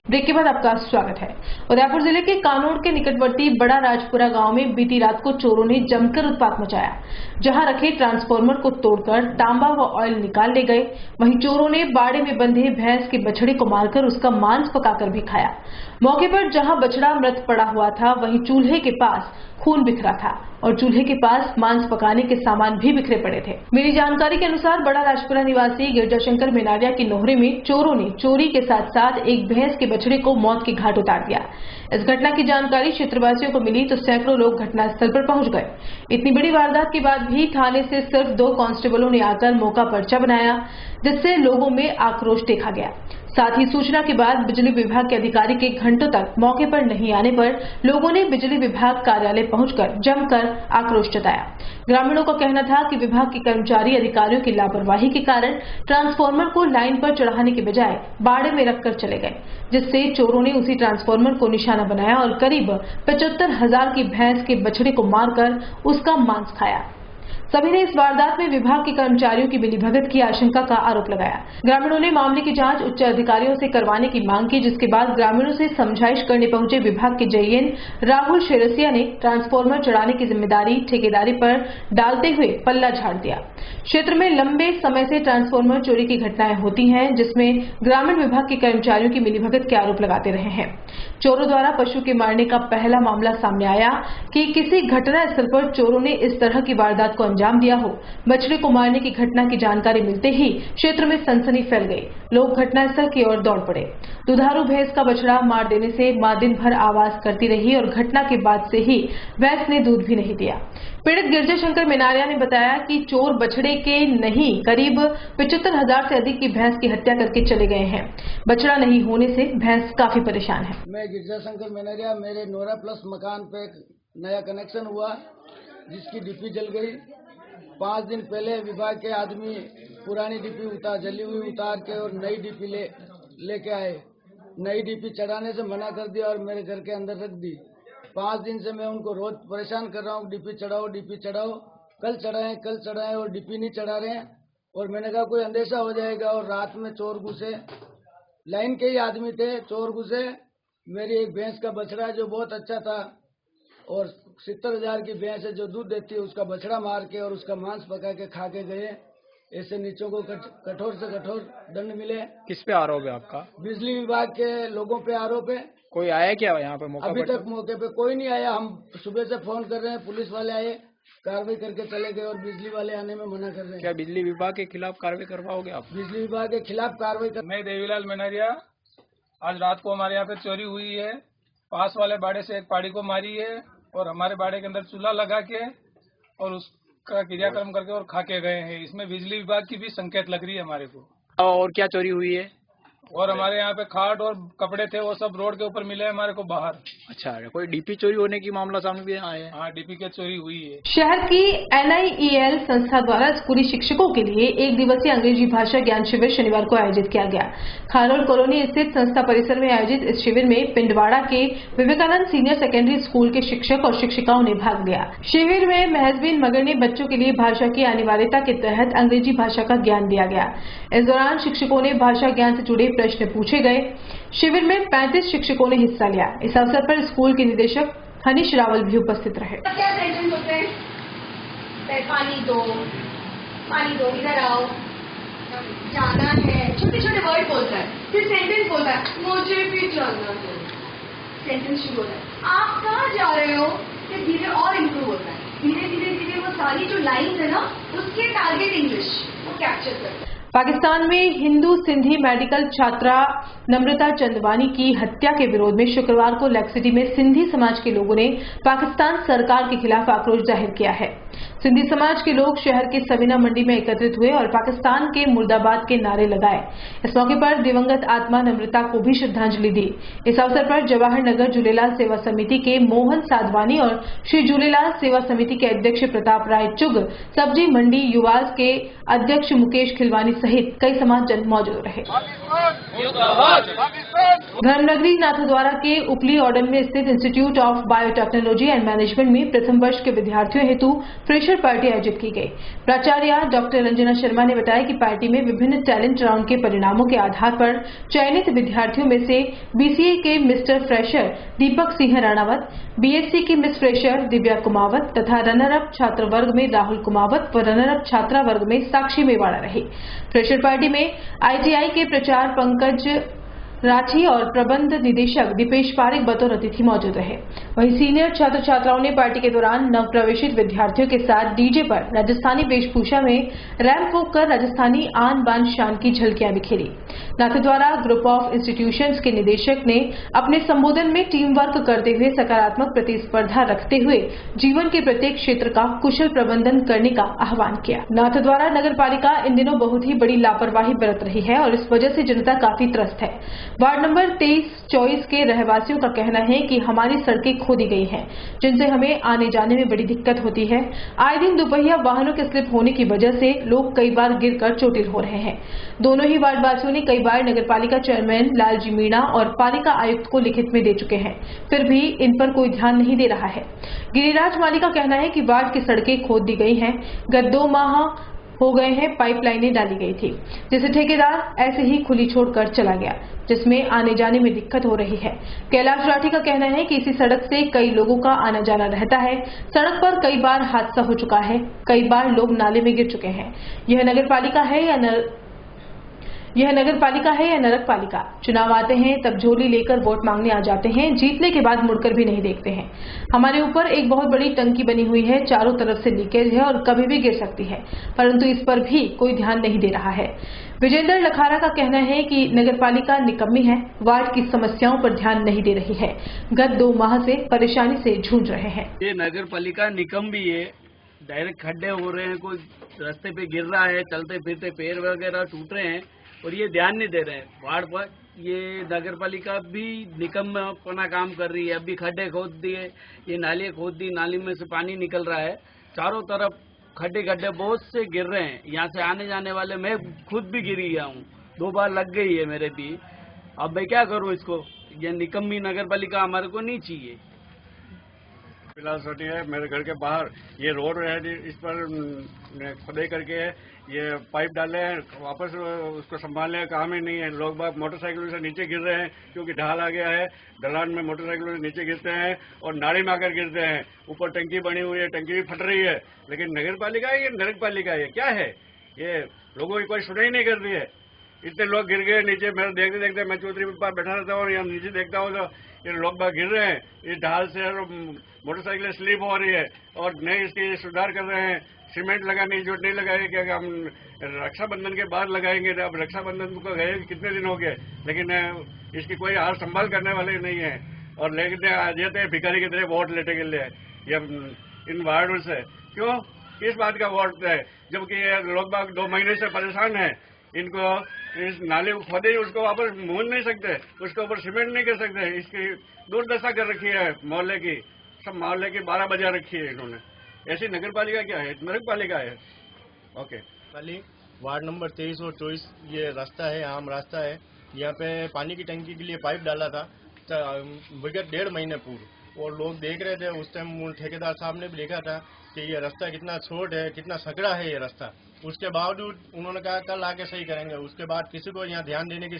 Break के बाद आपका स्वागत है। उदयपुर जिले के कानोड़ के निकटवर्ती बड़ा राजपुरा गांव में बीती रात को चोरों ने जमकर उत्पात मचाया। जहां रखे ट्रांसफार्मर को तोड़कर तांबा व ऑयल निकाल ले गए। वहीं चोरों ने बाड़े में बंधे भैंस के बछड़े को मारकर उसका मांस पकाकर भी खाया। मौके पर जहां बछड़ा मृत पड़ा हुआ था, वहीं चूल्हे के पास खून बिखरा था और चूल्हे के पास मांस पकाने के सामान भी बिखरे पड़े थे। मिली जानकारी के अनुसार बड़ा राजपुरा निवासी गिरजाशंकर मेनारिया की नोहरे में चोरों ने चोरी के साथ साथ एक भैंस के बछड़े को मौत के घाट उतार दिया। इस घटना की जानकारी क्षेत्रवासियों को मिली तो सैकड़ों लोग घटनास्थल पर पहुंच गए। इतनी बड़ी वारदात के बाद भी थाने से सिर्फ 2 कांस्टेबलों ने आकर मौका पर्चा बनाया, जिससे लोगों में आक्रोश देखा गया। साथ ही सूचना के बाद बिजली विभाग के अधिकारी के घंटों तक मौके पर नहीं आने पर लोगों ने बिजली विभाग कार्यालय पहुंचकर जमकर आक्रोश जताया। ग्रामीणों का कहना था कि विभाग के कर्मचारी अधिकारियों की लापरवाही के कारण ट्रांसफार्मर को लाइन पर चढ़ाने के बजाय बाड़े में रखकर चले गए, जिससे चोरों ने उसी ट्रांसफार्मर को निशाना बनाया और करीब 75,000 की भैंस के बछड़े को मारकर उसका मांस खाया। सभी ने इस वारदात में विभाग के कर्मचारियों की मिलीभगत की आशंका का आरोप लगाया। ग्रामीणों ने मामले की जांच उच्च अधिकारियों से करवाने की मांग की, जिसके बाद ग्रामीणों से समझाइश करने पहुंचे विभाग के JN राहुल शेरसिया ने ट्रांसफार्मर चढ़ाने की जिम्मेदारी ठेकेदारी पर डालते हुए पल्ला झाड़ दिया। क्षेत्र में लंबे समय से ट्रांसफार्मर चोरी की घटनाएं होती हैं, जिसमें ग्रामीण विभाग के कर्मचारियों की मिलीभगत के आरोप लगाते रहे हैं। चोरों द्वारा पशु के मारने का पहला मामला सामने आया कि किसी घटना स्थल पर चोरों ने इस तरह की वारदात को अंजाम दिया हो। बछड़े को मारने की घटना की जानकारी मिलते ही क्षेत्र में सनसनी फैल गई। लोग घटनास्थल की ओर दौड़ पड़े। दुधारू भैंस का बछड़ा मार देने से मां दिन भर आवाज करती रही और घटना के बाद से ही भैंस ने दूध भी नहीं दिया। पीड़ित गिरजाशंकर मेनारिया ने बताया कि चोर बछड़े के नहीं करीब 75,000 से अधिक की भैंस की हत्या करके चले गए हैं। बछड़ा नहीं होने से भैंस काफी परेशान है। मैं गिरजाशंकर मेनारिया, मेरे नोरा प्लस मकान पे एक नया कनेक्शन हुआ जिसकी डीपी जल गई। 5 दिन पहले विभाग के आदमी पुरानी डीपी जली हुई उतार के और नई डीपी लेके आए। नई डीपी चढ़ाने से मना कर दिया और मेरे घर के अंदर रख दी। 5 दिन से मैं उनको रोज परेशान कर रहा हूँ, डीपी चढ़ाओ, कल चढ़ाएं और डीपी नहीं चढ़ा रहे हैं। और मैंने कहा कोई अंदेशा हो जाएगा। और रात में चोर घुसे, लाइन के ही आदमी थे, चोर घुसे। मेरी एक भैंस का बछड़ा जो बहुत अच्छा था और 70,000 की भैंस है जो दूध देती है, उसका बछड़ा मार के और उसका मांस पका के खा के गए। ऐसे नीचों को कठोर से कठोर दंड मिले। किस पे आरोप है आपका? बिजली विभाग के लोगों पे आरोप है। कोई आया क्या यहाँ पे मौका? अभी तक मौके पे कोई नहीं आया। हम सुबह से फोन कर रहे हैं, पुलिस वाले आए, कार्रवाई करके चले गए और बिजली वाले आने में मना कर रहे हैं। क्या बिजली विभाग के खिलाफ कार्रवाई करवाओगे आप? बिजली विभाग के खिलाफ कार्रवाई कर। मैं देवीलाल मेनरिया। आज रात को हमारे यहाँ पे चोरी हुई है। पास वाले बाड़े से एक पाड़ी को मारी है और हमारे बाड़े के अंदर चूल्हा लगा के और उसका क्रियाक्रम करके और खा के गए हैं। इसमें बिजली विभाग की भी संकेत लग रही है हमारे को। और क्या चोरी हुई है? और हमारे यहाँ पे खाट और कपड़े थे, वो सब रोड के ऊपर मिले हमारे को बाहर। अच्छा, कोई डीपी चोरी होने की मामला सामने भी आया है? हाँ, डीपी की चोरी हुई है। शहर की NIEL संस्था द्वारा स्कूली शिक्षकों के लिए 1 दिवसीय अंग्रेजी भाषा ज्ञान शिविर शनिवार को आयोजित किया गया। खारोल कॉलोनी स्थित संस्था परिसर में आयोजित इस शिविर में पिंडवाड़ा के विवेकानंद सीनियर सेकेंडरी स्कूल के शिक्षक और शिक्षिकाओं ने भाग लिया। शिविर में महजबीन मगर ने बच्चों के लिए भाषा की अनिवार्यता के तहत अंग्रेजी भाषा का ज्ञान दिया गया। इस दौरान शिक्षकों ने भाषा ज्ञान से जुड़े प्रश्न पूछे गए। शिविर में 35 शिक्षकों ने हिस्सा लिया। इस अवसर पर स्कूल के निदेशक हनीश रावल भी उपस्थित रहे। क्या सेंटेंस होते हैं? पानी दो, इधर आओ, जाना है, छोटे छोटे वर्ड बोलता है। फिर सेंटेंस बोलता है, मुझे भी जाना है। सेंटेंस शुरू होता है, आप कहाँ जा रहे हो? फिर धीरे और इम्प्रूव होता है। धीरे धीरे वो सारी जो लाइन्स है ना, उसके टारगेट इंग्लिश वो कैप्चर करता है। पाकिस्तान में हिंदू सिंधी मेडिकल छात्रा नम्रता चंदवानी की हत्या के विरोध में शुक्रवार को लेक सिटी में सिंधी समाज के लोगों ने पाकिस्तान सरकार के खिलाफ आक्रोश जाहिर किया है। सिंधी समाज के लोग शहर के सवीना मंडी में एकत्रित हुए और पाकिस्तान के मुर्दाबाद के नारे लगाए। इस मौके पर दिवंगत आत्मा नम्रता को भी श्रद्धांजलि दी। इस अवसर पर जवाहर नगर झूलेलाल सेवा समिति के मोहन साधवानी और श्री झूलेलाल सेवा समिति के अध्यक्ष प्रताप राय चुग, सब्जी मंडी युवास के अध्यक्ष मुकेश खिलवानी सहित कई समाजजन मौजूद रहे। धर्मनगरी नाथद्वारा के उपली ऑर्डन में स्थित institute of biotechnology and management में प्रथम वर्ष के विद्यार्थियों हेतु फ्रेशर पार्टी आयोजित की गई। प्राचार्य डॉक्टर रंजना शर्मा ने बताया कि पार्टी में विभिन्न टैलेंट राउंड के परिणामों के आधार पर चयनित विद्यार्थियों में से BCA के mister fresher Deepak Singh Ranawat, BSc की मिस फ्रेशर दिव्या कुमावत तथा रनर अप छात्र वर्ग में राहुल कुमावत व रनर अप छात्रा वर्ग में साक्षी मेवाड़ा रही। फ्रेशर पार्टी में ITI के प्रचार पंकज राठी और प्रबंध निदेशक दीपेश पारिक बतौर अतिथि मौजूद रहे। वहीं सीनियर छात्र छात्राओं ने पार्टी के दौरान नवप्रवेशित विद्यार्थियों के साथ डीजे पर राजस्थानी वेशभूषा में रैंप वॉक कर राजस्थानी आन बान शान की झलकियां बिखेरी। नाथद्वारा ग्रुप ऑफ इंस्टीट्यूशंस के निदेशक ने अपने संबोधन में टीम वर्क करते हुए सकारात्मक प्रतिस्पर्धा रखते हुए जीवन के प्रत्येक क्षेत्र का कुशल प्रबंधन करने का आह्वान किया। नाथद्वारा नगर पालिका इन दिनों बहुत ही बड़ी लापरवाही बरत रही है और इस वजह से जनता काफी त्रस्त है। वार्ड नंबर 23-24 के रहवासियों का कहना है कि हमारी सड़कें खोदी गई हैं, जिनसे हमें आने जाने में बड़ी दिक्कत होती है। आए दिन दोपहिया वाहनों के स्लिप होने की वजह से लोग कई बार गिरकर चोटिल हो रहे हैं। दोनों ही वार्ड वासियों ने कई बार नगरपालिका चेयरमैन लालजी मीणा और पालिका आयुक्त को लिखित में दे चुके हैं, फिर भी इन पर कोई ध्यान नहीं दे रहा है। गिरिराज माली का कहना है कि वार्ड की सड़कें खोद दी गई हैं। गत 2 माह हो गए हैं पाइपलाइनें डाली गई थी, जिसे ठेकेदार ऐसे ही खुली छोड़कर चला गया, जिसमें आने जाने में दिक्कत हो रही है। कैलाश राठी का कहना है कि इसी सड़क से कई लोगों का आना जाना रहता है। सड़क पर कई बार हादसा हो चुका है, कई बार लोग नाले में गिर चुके हैं। यह नगरपालिका है या नरक पालिका? चुनाव आते हैं तब झोली लेकर वोट मांगने आ जाते हैं, जीतने के बाद मुड़कर भी नहीं देखते हैं। हमारे ऊपर एक बहुत बड़ी टंकी बनी हुई है, चारों तरफ से लीकेज है और कभी भी गिर सकती है, परंतु इस पर भी कोई ध्यान नहीं दे रहा है। विजेंद्र लखारा का कहना है कि नगरपालिका निकम्मी है, वार्ड की समस्याओं पर ध्यान नहीं दे रही है। गत 2 माह से परेशानी से जूझ रहे हैं। ये नगरपालिका निकम्मी है, डायरेक्ट खड्डे हो रहे हैं, कोई रास्ते पे गिर रहा है, चलते फिरते पैर वगैरह टूट रहे हैं और ये ध्यान नहीं दे रहे हैं वार्ड पर। ये नगरपालिका भी निकम्मापना काम कर रही है। अभी खड्डे खोद दिए, ये नाली खोद दी, नाली में से पानी निकल रहा है, चारों तरफ खड्डे खड्डे बहुत से गिर रहे हैं। यहाँ से आने जाने वाले, मैं खुद भी गिरी गया हूँ, 2 बार लग गई है मेरे भी। अब मैं क्या करूँ इसको? ये निकम्मी नगर पालिका हमारे को नहीं चाहिए। फिलहाल सोटी है मेरे घर के बाहर ये रोड है, इस पर खुदाई करके ये पाइप डाले हैं, वापस उसको संभालने का काम ही नहीं है। लोग बाग मोटरसाइकिलों से नीचे गिर रहे हैं क्योंकि ढाल आ गया है। ढलान में मोटरसाइकिलों से नीचे गिरते हैं और नाली में आकर गिरते हैं। ऊपर टंकी बनी हुई है, टंकी भी फट रही है, लेकिन नगर पालिका है, ये नगर पालिका है, क्या है ये? लोगों की कोई सुनाई नहीं कर रही है। इतने लोग गिर गए नीचे। मैं देखते देखते मैं चौधरी पर बैठा रहता हूँ और यहाँ नीचे देखता हूँ तो ये लोग बाग गिर रहे हैं इस ढाल से, और मोटरसाइकिलें स्लिप हो रही है और नए इसके सुधार कर रहे हैं। सीमेंट लगाने की जरूरत नहीं लगाएंगे, क्या हम रक्षाबंधन के बाद लगाएंगे। अब रक्षाबंधन को गए कितने दिन हो गए, लेकिन इसकी कोई हार संभाल करने वाले नहीं है। और लेकिन जाते हैं भिखारी की तरह वोट लेने के लिए ये इन वार्डों से। क्यों? किस बात का वोट है? जबकि ये लोग बाग 2 महीने से परेशान है। इनको इस नाले को खोदे उसको वापस मूंद नहीं सकते, उसके ऊपर सीमेंट नहीं कर सकते। इसकी दुर्दशा कर रखी है मोहल्ले की, सब मोहल्ले की 12 बजा रखी है इन्होंने। ऐसी नगर पालिका क्या है? नगर पालिका है। ओके। खाली वार्ड नंबर 23 और 24 ये रास्ता है, आम रास्ता है। यहाँ पे पानी की टंकी के लिए पाइप डाला था विगत 1.5 महीने पूर्व, और लोग देख रहे थे। उस टाइम ठेकेदार साहब ने भी देखा था कि ये रास्ता कितना छोट है, कितना सकड़ा है ये रास्ता। उसके बावजूद उन्होंने कहा कल आके सही करेंगे। उसके बाद किसी को यहाँ ध्यान देने की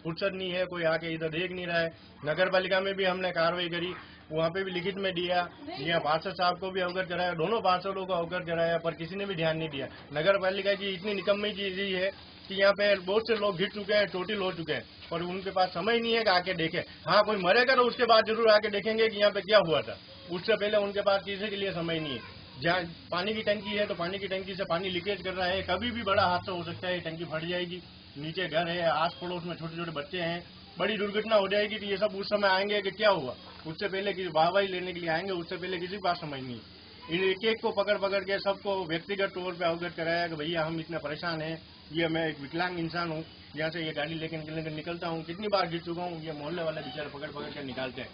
फुर्सत नहीं है, कोई आके इधर देख नहीं रहा है। नगर पालिका में भी हमने कार्रवाई करी, वहाँ पे भी लिखित में दिया, यहाँ पार्षद साहब को भी अवगत कराया, दोनों पार्षदों को अवगत कराया, पर किसी ने भी ध्यान नहीं दिया। नगर पालिका की इतनी निकम्मी चीज है कि यहाँ पे बहुत से लोग गिर चुके हैं, टोटल हो चुके हैं, और उनके पास समय नहीं है कि आके देखें। हाँ, कोई मरेगा तो उसके बाद जरूर आके देखेंगे कि यहाँ पे क्या हुआ था। उससे पहले उनके पास किसी के लिए समय नहीं है। जहाँ पानी की टंकी है तो पानी की टंकी से पानी लीकेज कर रहा है, कभी भी बड़ा हादसा हो सकता है, टंकी फट जाएगी। नीचे घर है, आस पड़ोस में छोटे छोटे बच्चे हैं, बड़ी दुर्घटना हो जाएगी। तो ये सब उस समय आएंगे कि क्या हुआ, उससे पहले कि वाहवाही लेने के लिए आएंगे, उससे पहले किसी के पास समझ नहीं। एक एक को पकड़ पकड़ के सबको व्यक्तिगत तौर पे अवगत कराया कि भैया हम इतना परेशान हैं, ये मैं एक विकलांग इंसान हूँ, यहाँ से ये गाड़ी लेकर निकलता हूँ, कितनी बार गिर चुका हूँ। ये मोहल्ले वाले बेचारे पकड़ पकड़ के निकालते हैं।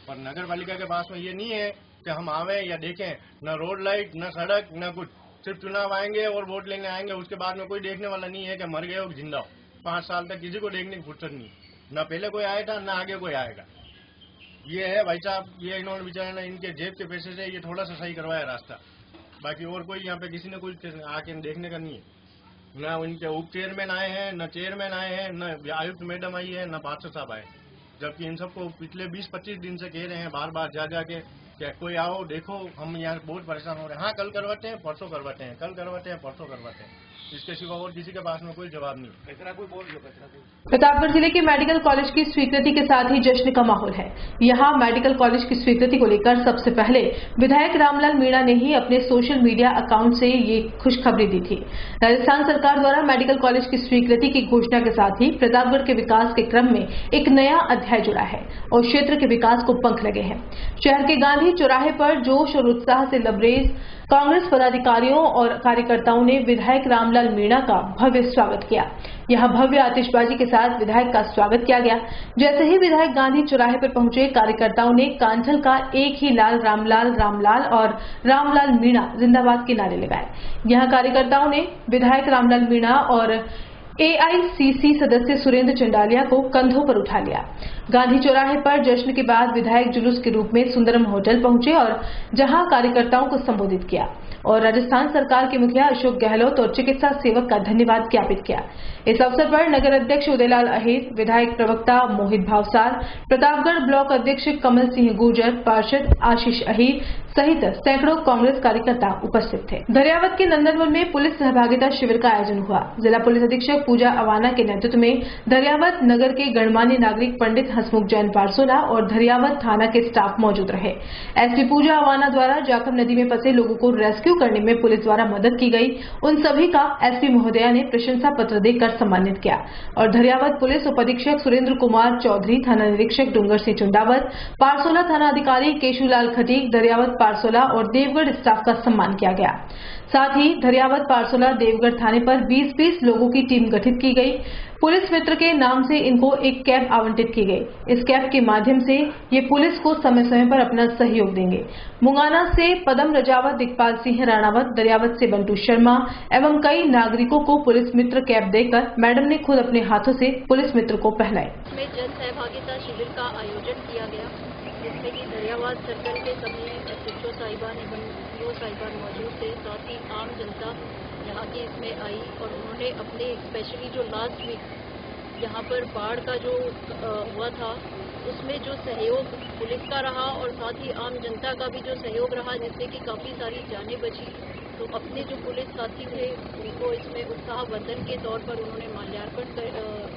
पर नगर पालिका के पास में ये नहीं है कि हम आवे या देखें, न रोड लाइट, न सड़क, न कुछ। सिर्फ चुनाव आएंगे और वोट लेने आएंगे, उसके बाद में कोई देखने वाला नहीं है कि मर गए हो जिंदा हो। 5 साल तक किसी को देखने की फुर्सत नहीं, न पहले कोई आया था, न आगे कोई आएगा। ये है भाई साहब, ये इन्होंने बेचारे इनके जेब के पैसे से ये थोड़ा सा सही करवाया रास्ता। बाकी और कोई यहाँ पे किसी ने कुछ आके देखने का नहीं है। न इनके उप चेयरमैन आए हैं, न चेयरमैन आए हैं, न आयुक्त मैडम आई है, न पार्षद साहब आए। जबकि इन सबको पिछले 20-25 दिन से कह रहे हैं बार बार जा जाके क्या कोई आओ देखो, हम यहाँ बहुत परेशान हो रहे हैं। हाँ, कल करवाते हैं, परसों करवाते हैं, कल करवाते हैं, परसों करवाते हैं, इसके सिवा और किसी के पास में कोई जवाब नहीं। प्रतापगढ़ जिले के मेडिकल कॉलेज की स्वीकृति के साथ ही जश्न का माहौल है। यहाँ मेडिकल कॉलेज की स्वीकृति को लेकर सबसे पहले विधायक रामलाल मीणा ने ही अपने सोशल मीडिया अकाउंट से ये खुशखबरी दी थी। राजस्थान सरकार द्वारा मेडिकल कॉलेज की स्वीकृति की घोषणा के साथ ही प्रतापगढ़ के विकास के क्रम में एक नया अध्याय जुड़ा है और क्षेत्र के विकास को पंख लगे हैं। शहर के गांधी चौराहे पर जोश और उत्साह से लबरेज कांग्रेस पदाधिकारियों और कार्यकर्ताओं ने विधायक रामलाल मीणा का भव्य स्वागत किया। यहां भव्य आतिशबाजी के साथ विधायक का स्वागत किया गया। जैसे ही विधायक गांधी चौराहे पर पहुंचे, कार्यकर्ताओं ने कांठल का एक ही लाल रामलाल रामलाल और रामलाल मीणा जिंदाबाद के नारे लगाए। यहां कार्यकर्ताओं ने विधायक रामलाल मीणा और AICC सदस्य सुरेंद्र चंडालिया को कंधों पर उठा लिया। गांधी चौराहे पर जश्न के बाद विधायक जुलूस के रूप में सुंदरम होटल पहुंचे और जहां कार्यकर्ताओं को संबोधित किया और राजस्थान सरकार के मुखिया अशोक गहलोत और चिकित्सा सेवक का धन्यवाद ज्ञापित किया। इस अवसर पर नगर अध्यक्ष उदयलाल अहीर, विधायक प्रवक्ता मोहित भावसार, प्रतापगढ़ ब्लॉक अध्यक्ष कमल सिंह गुर्जर, पार्षद आशीष अहीर सहित सैकड़ों कांग्रेस कार्यकर्ता उपस्थित थे। दरियावत के नंदनवन में पुलिस सहभागिता शिविर का आयोजन हुआ। जिला पुलिस अधीक्षक पूजा अवाना के नेतृत्व में दरियावत नगर के गणमान्य नागरिक पंडित हसमुख जैन पारसोला और दरियावत थाना के स्टाफ मौजूद रहे। एसपी पूजा अवाना द्वारा जाखम नदी में फंसे लोगों को रेस्क्यू करने में पुलिस द्वारा मदद की गई। उन सभी का एसपी महोदया ने प्रशंसा पत्र देकर सम्मानित किया और दरियावत पुलिस उप अधीक्षक सुरेंद्र कुमार चौधरी, थाना निरीक्षक डूंगर सिंह चुंडावत, पारसोला थाना अधिकारी केशुलाल खटीक, दरियावत पारसोला और देवगढ़ स्टाफ का सम्मान किया गया। साथ ही धरियावद, पारसोला, देवगढ़ थाने पर 20-20 लोगों की टीम गठित की गई। पुलिस मित्र के नाम से इनको एक कैब आवंटित की गई। इस कैब के माध्यम से ये पुलिस को समय समय पर अपना सहयोग देंगे। मुंगाना से पदम रजावत, दिगपाल सिंह राणावत, दरियावत से बंटू शर्मा एवं कई नागरिकों को पुलिस मित्र कैब देकर मैडम ने खुद अपने हाथों से पुलिस मित्र को पहनाए। में जन सहभागिता शिविर का आयोजन किया गया, जिसमें कि दरियावाद सर्कल के सभी एसएचओ साहिबान एवं पीओ साहिबान मौजूद थे। साथ ही आम जनता यहाँ की इसमें आई और उन्होंने अपने स्पेशली जो लास्ट वीक यहाँ पर बाढ़ का जो हुआ था उसमें जो सहयोग पुलिस का रहा और साथ ही आम जनता का भी जो सहयोग रहा, जिससे कि काफ़ी सारी जानें बची। तो अपने जो पुलिस साथी थे उनको इसमें उत्साहवर्धन के तौर पर उन्होंने माल्यार्पण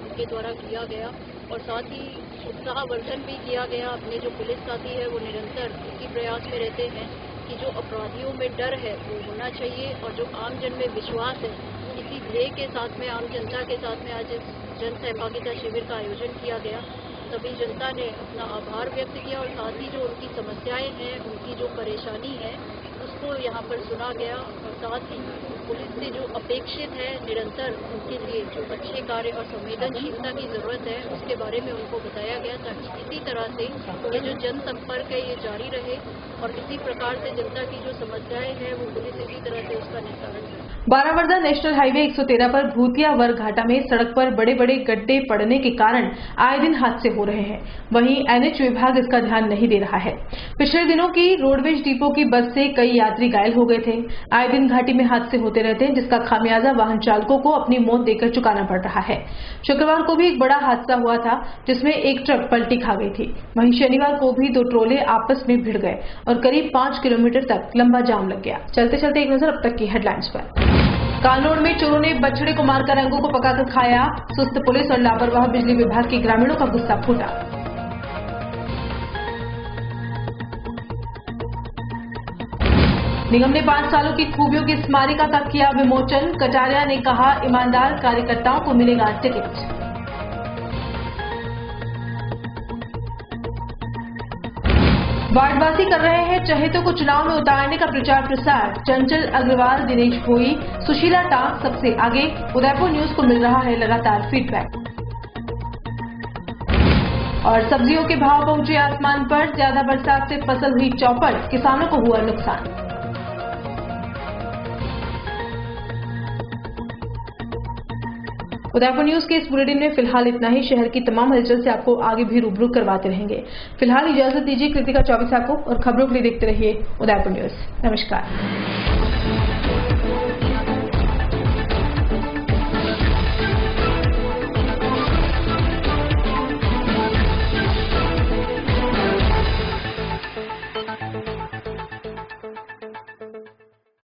उनके द्वारा किया गया और साथ ही उत्साहवर्धन भी किया गया। अपने जो पुलिस साथी है वो निरंतर इसी प्रयास में रहते हैं कि जो अपराधियों में डर है वो होना चाहिए और जो आम जन में विश्वास है, इसी ध्येय के साथ में आम जनता के साथ में आज इस जन सहभागिता शिविर का आयोजन किया गया। सभी जनता ने अपना आभार व्यक्त किया और साथ ही जो उनकी समस्याएं हैं, उनकी जो परेशानी है उसको यहाँ पर सुना गया और साथ ही पुलिस से जो अपेक्षित है निरंतर उनके लिए जो अच्छे कार्य और संवेदनशीलता की जरूरत है उसके बारे में उनको बताया गया, ताकि इसी तरह से ये जो जनसंपर्क है ये जारी रहे और इसी प्रकार से जनता की जो समस्याएं हैं वो पुलिस इसी तरह से उसका निस्तारण करे। बारावरदा नेशनल हाईवे 113 पर भूतिया वर घाटा में सड़क पर बड़े बड़े गड्ढे पड़ने के कारण आए दिन हादसे हो रहे हैं। वहीं एनएच विभाग इसका ध्यान नहीं दे रहा है। पिछले दिनों की रोडवेज डिपो की बस से कई यात्री घायल हो गए थे। आए दिन घाटी में हादसे होते रहते हैं, जिसका खामियाजा वाहन चालकों को अपनी मौत देकर चुकाना पड़ रहा है। शुक्रवार को भी एक बड़ा हादसा हुआ था, जिसमें एक ट्रक पलटी खा गई थी। वहीं शनिवार को भी 2 ट्रोले आपस में भिड़ गए और करीब 5 किलोमीटर तक लंबा जाम लग गया। चलते चलते एक नजर अब तक की हेडलाइंस पर। कानोड़ में चोरों ने बछड़े को मारकर रंगों को पकाकर खाया। सुस्त पुलिस और लापरवाह बिजली विभाग के ग्रामीणों का गुस्सा फूटा। निगम ने 5 सालों की खूबियों की स्मारिका का किया विमोचन। कटारिया ने कहा, ईमानदार कार्यकर्ताओं को मिलेगा टिकट। वार्डवासी कर रहे हैं चहेतों को चुनाव में उतारने का प्रचार प्रसार। चंचल अग्रवाल, दिनेश भोई, सुशीला टांग सबसे आगे। उदयपुर न्यूज को मिल रहा है लगातार फीडबैक। और सब्जियों के भाव पहुंचे आसमान पर। ज्यादा बरसात से फसल हुई चौपट, किसानों को हुआ नुकसान। उदयपुर न्यूज के इस बुलेटिन में फिलहाल इतना ही। शहर की तमाम हलचल से आपको आगे भी रूबरू करवाते रहेंगे। फिलहाल इजाजत दीजिए कृतिका चौबे को और खबरों के लिए देखते रहिए उदयपुर न्यूज। नमस्कार।